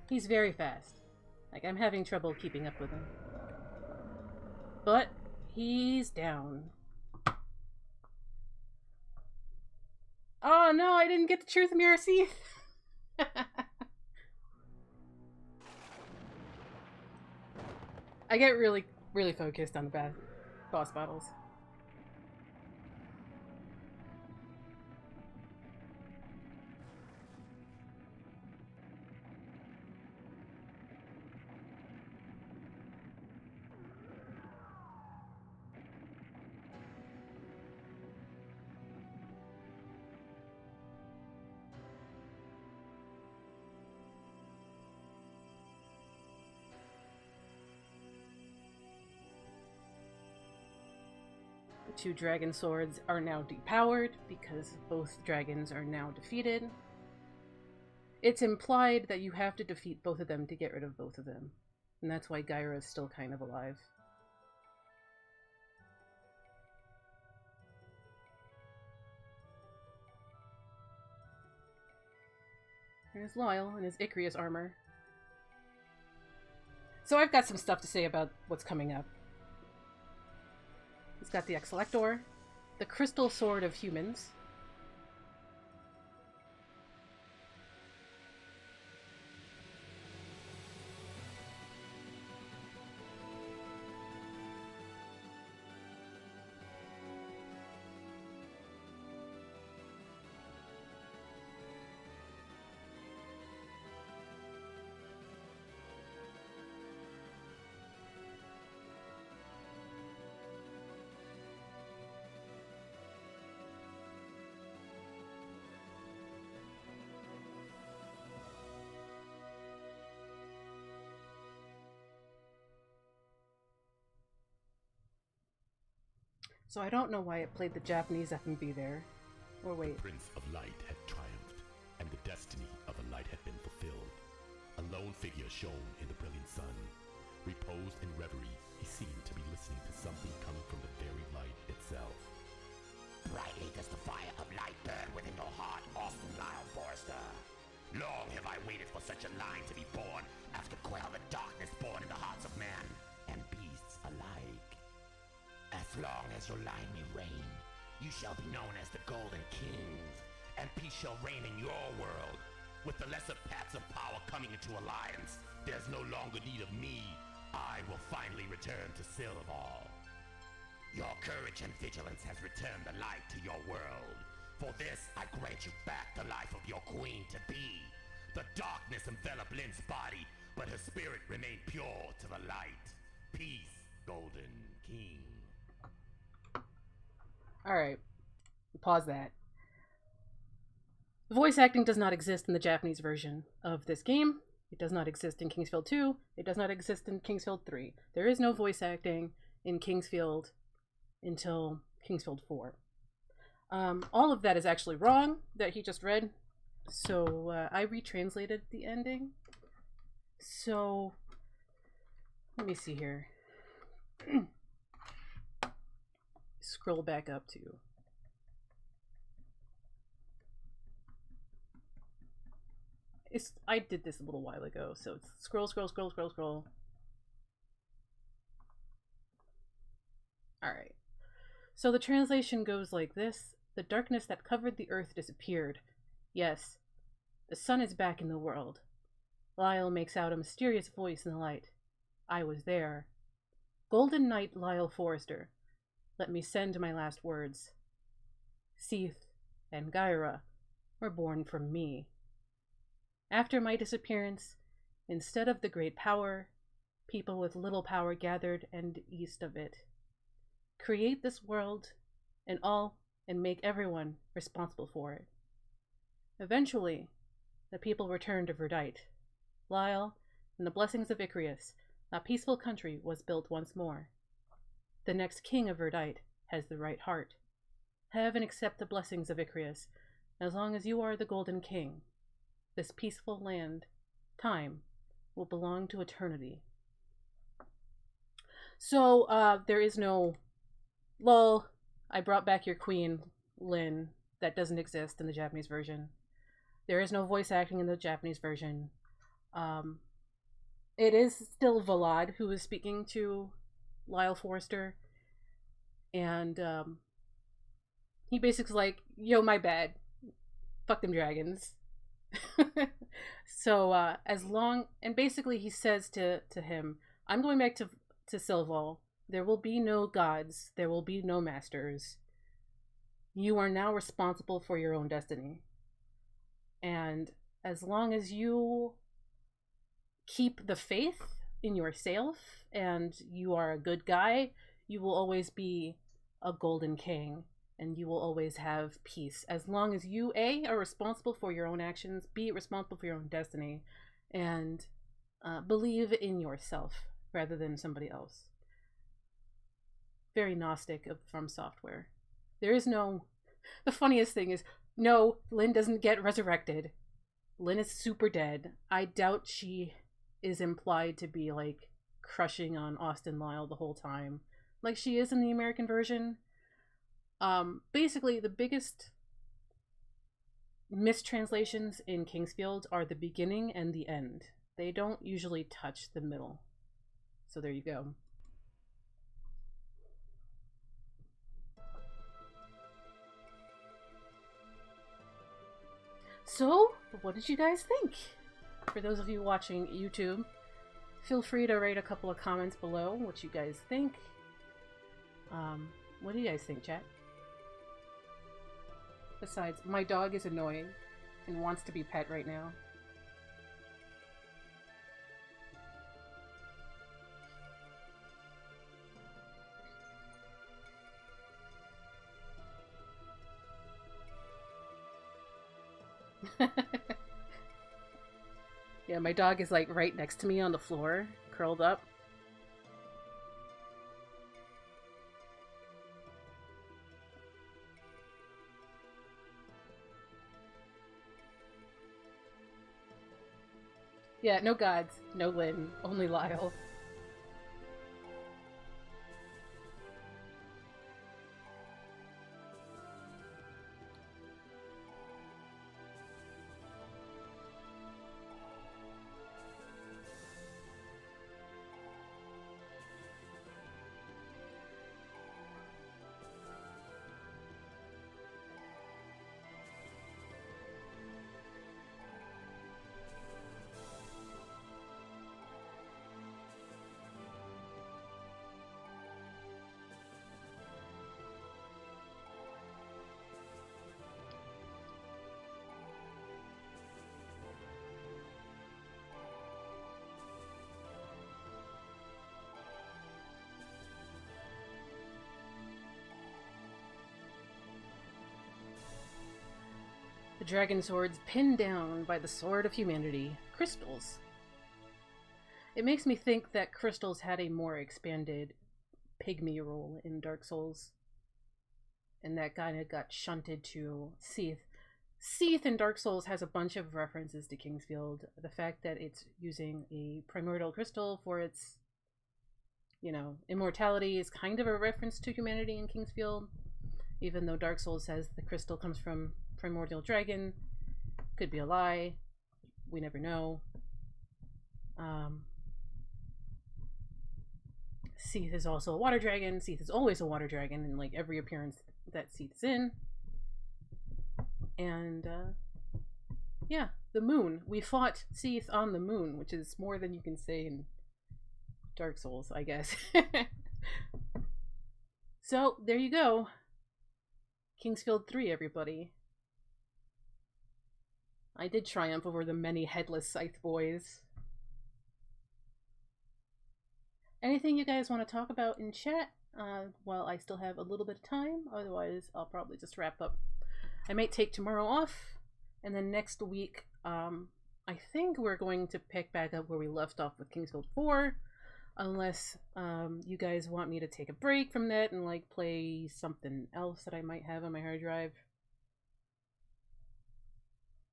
He's very fast. Like, I'm having trouble keeping up with him. But he's down. Oh no, I didn't get the truth mirror, Seath. I get really, really focused on the boss battles. Two dragon swords are now depowered because both dragons are now defeated. It's implied that you have to defeat both of them to get rid of both of them. And that's why Gyra is still kind of alive. There's Lyle in his Icarus armor. So I've got some stuff to say about what's coming up. He's got the X-Selector, the Crystal Sword of Humans. So I don't know why it played the Japanese FMV there. Or wait. The Prince of Light had triumphed, and the destiny of the light had been fulfilled. A lone figure shone in the brilliant sun. Reposed in reverie, he seemed to be listening to something coming from the very light itself. Brightly does the fire of light burn within your heart, Austin Lyle Forrester. Long have I waited for such a line to be born, after quell the darkness born in the hearts of man and beasts alike. As long as your line may reign, you shall be known as the Golden Kings, and peace shall reign in your world. With the lesser paths of power coming into alliance, there's no longer need of me. I will finally return to Silval. Your courage and vigilance has returned the light to your world. For this, I grant you back the life of your queen-to-be. The darkness enveloped Lynn's body, but her spirit remained pure to the light. Peace, Golden King. Alright. Pause that. The voice acting does not exist in the Japanese version of this game. It does not exist in Kingsfield 2. It does not exist in Kingsfield 3. There is no voice acting in Kingsfield until Kingsfield 4. All of that is actually wrong that he just read. So I retranslated the ending. So let me see here. Scroll back up to I did this a little while ago, so it's scroll. Alright. So the translation goes like this. The darkness that covered the earth disappeared. Yes, the sun is back in the world. Lyle makes out a mysterious voice in the light. I was there. Golden Knight Lyle Forrester. Let me send my last words. Seath and Gyra were born from me. After my disappearance, instead of the great power, people with little power gathered and east of it. Create this world and make everyone responsible for it. Eventually, the people returned to Verdite. Lyle and the blessings of Icarus, a peaceful country was built once more. The next king of Verdite has the right heart. Have and accept the blessings of Icarus, as long as you are the Golden King. This peaceful land, time, will belong to eternity. So, there is no... Lol, I brought back your queen, Lynn. That doesn't exist in the Japanese version. There is no voice acting in the Japanese version. Um, it is still Vlad who is speaking to Lyle Forrester, and he basically like, "Yo, my bad. Fuck them dragons." So as long and basically he says to him, "I'm going back to Silval. There will be no gods. There will be no masters. You are now responsible for your own destiny. And as long as you keep the faith in yourself and you are a good guy, you will always be a golden king and you will always have peace. As long as you, A, are responsible for your own actions, B, responsible for your own destiny, and believe in yourself rather than somebody else." Very Gnostic from software. There is no. The funniest thing is, no, Lynn doesn't get resurrected. Lynn is super dead. I doubt she is implied to be like crushing on Austin Lyle the whole time, like she is in the American version. Basically, the biggest mistranslations in Kingsfield are the beginning and the end. They don't usually touch the middle. So there you go. So, what did you guys think? For those of you watching YouTube, feel free to write a couple of comments below what you guys think. What do you guys think, chat? Besides, my dog is annoying and wants to be pet right now. Yeah, my dog is like right next to me on the floor, curled up. Yeah, no gods, no Lynn, only Lyle. The dragon swords pinned down by the sword of humanity. Crystals. It makes me think that crystals had a more expanded pygmy role in Dark Souls. And that kind of got shunted to Seath. Seath in Dark Souls has a bunch of references to Kingsfield. The fact that it's using a primordial crystal for its, immortality is kind of a reference to humanity in Kingsfield. Even though Dark Souls says the crystal comes from primordial dragon. Could be a lie. We never know. Seath is also a water dragon. Seath is always a water dragon in like every appearance that Seath's in. And yeah, the moon. We fought Seath on the moon, which is more than you can say in Dark Souls, I guess. So there you go. Kingsfield 3, everybody. I did triumph over the many headless Scythe boys. Anything you guys want to talk about in chat while I still have a little bit of time? Otherwise, I'll probably just wrap up. I might take tomorrow off, and then next week, I think we're going to pick back up where we left off with Kingsfield 4, unless you guys want me to take a break from that and like play something else that I might have on my hard drive.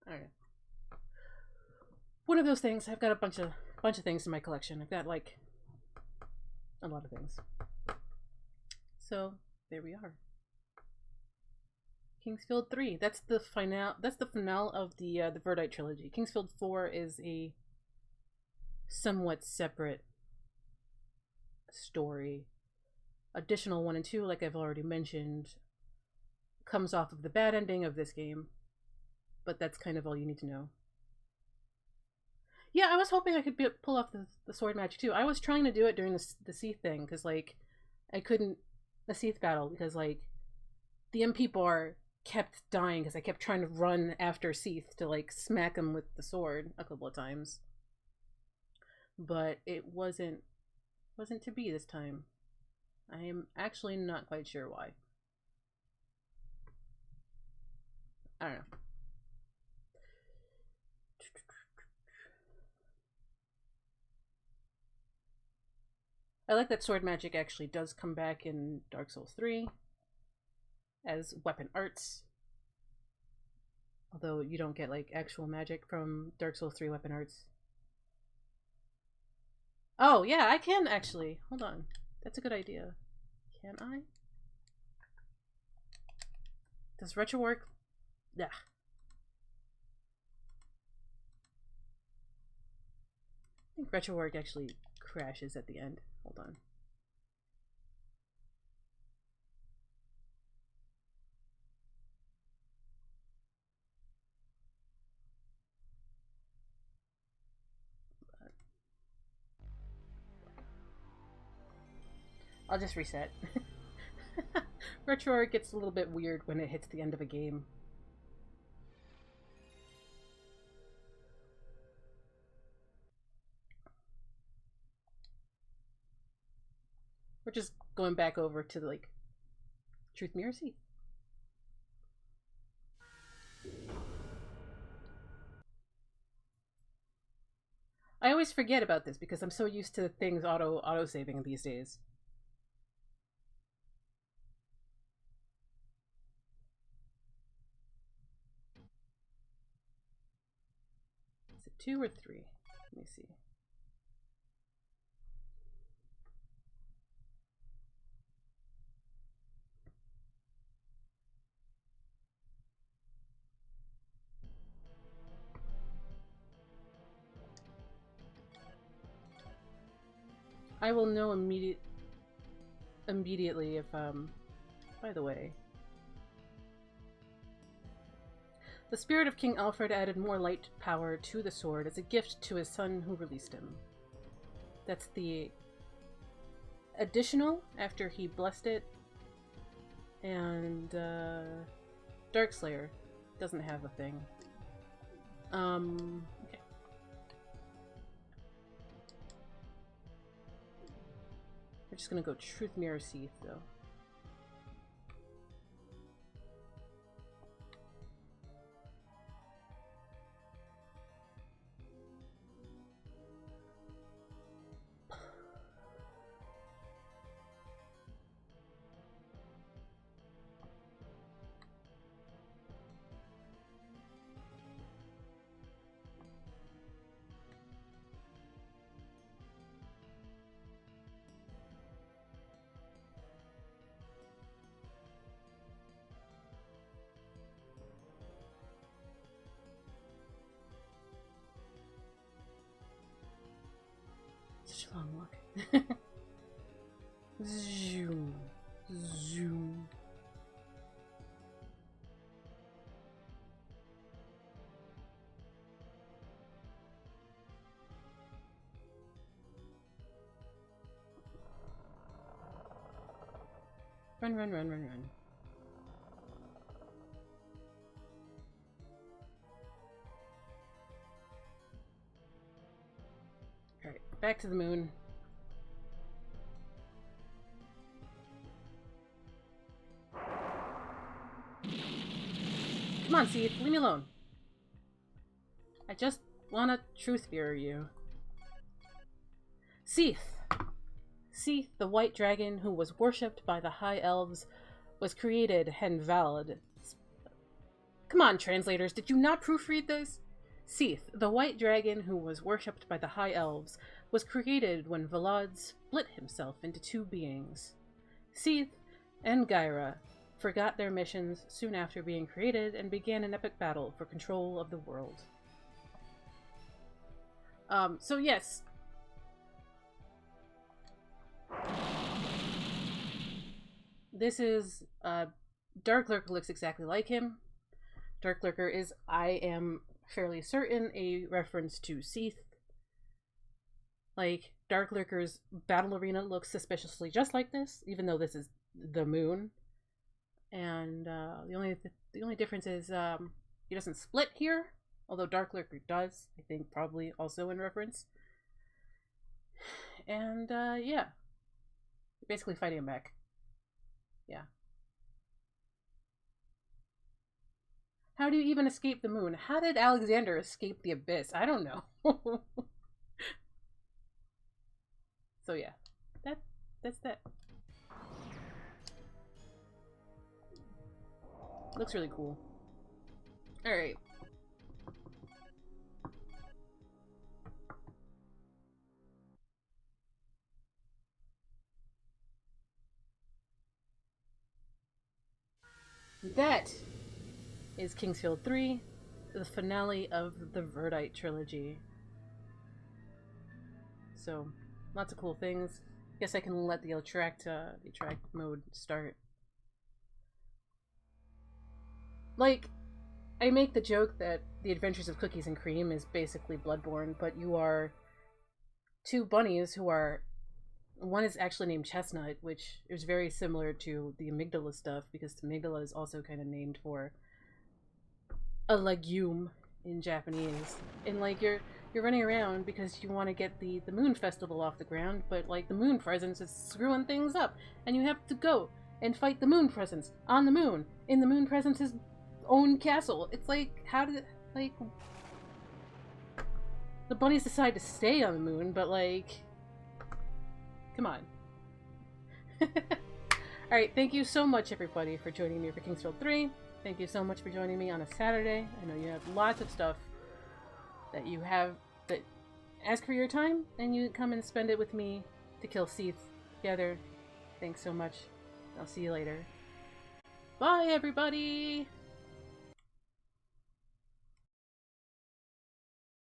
Alright. One of those things. I've got a bunch of things in my collection. I've got like a lot of things. So there we are. Kingsfield 3. That's the finale. That's the finale of the Verdite trilogy. Kingsfield 4 is a somewhat separate story. Additional 1 and 2, like I've already mentioned, comes off of the bad ending of this game, but that's kind of all you need to know. Yeah, I was hoping I could pull off the sword magic too. I was trying to do it during the Seath thing, because, like, I couldn't... The Seath battle, because, like, the MP bar kept dying, because I kept trying to run after Seath to, like, smack him with the sword a couple of times. But it wasn't to be this time. I am actually not quite sure why. I don't know. I like that sword magic actually does come back in Dark Souls 3 as weapon arts. Although you don't get, like, actual magic from Dark Souls 3 weapon arts. Oh, yeah, I can actually. Hold on. That's a good idea. Can I? Does retro work? Yeah. I think retro work actually crashes at the end. Hold on. I'll just reset. Retro art gets a little bit weird when it hits the end of a game. We're just going back over to, like, Truth Mirror Seath. I always forget about this because I'm so used to things auto-saving these days. Is it 2 or 3? Let me see. I will know immediately if, by the way. The spirit of King Alfred added more light power to the sword as a gift to his son who released him. That's the additional after he blessed it. And, Darkslayer doesn't have a thing. Okay. We're just gonna go Truth Mirror Seath, though. Such a long walk. Zoom. Zoom. Run, run, run, run, run. Alright, back to the moon. Come on, Seath, leave me alone. I just wanna truth mirror you. Seath! Seath, the white dragon who was worshipped by the High Elves, was created and valid. Come on, translators, did you not proofread this? Seath, the white dragon who was worshipped by the High Elves, was created when Valad split himself into two beings. Seath and Gyra forgot their missions soon after being created and began an epic battle for control of the world. So yes, This is, Dark Lurker looks exactly like him. Dark Lurker is, I am fairly certain, a reference to Seath. Like, Dark Lurker's battle arena looks suspiciously just like this, even though this is the moon. And the only difference is he doesn't split here, although Dark Lurker does. I think probably also in reference. And yeah, you're basically fighting him back. Yeah. How do you even escape the moon? How did Alexander escape the abyss? I don't know. So yeah, that's that. Looks really cool. All right. That is Kingsfield 3, the finale of the Verdite trilogy. So, lots of cool things. Guess I can let the attract mode start. Like, I make the joke that The Adventures of Cookies and Cream is basically Bloodborne, but you are two bunnies who are... One is actually named Chestnut, which is very similar to the amygdala stuff, because the amygdala is also kind of named for a legume in Japanese. And like you're running around because you want to get the moon festival off the ground, but like the moon presence is screwing things up, and you have to go and fight the moon presence on the moon in the moon presence's own castle. It's like, how did like the bunnies decide to stay on the moon, but like, come on. Alright, thank you so much everybody for joining me for Kingsfield 3. Thank you so much for joining me on a Saturday. I know you have lots of stuff that you have that ask for your time, and you come and spend it with me to kill Seath together. Thanks so much. I'll see you later. Bye everybody!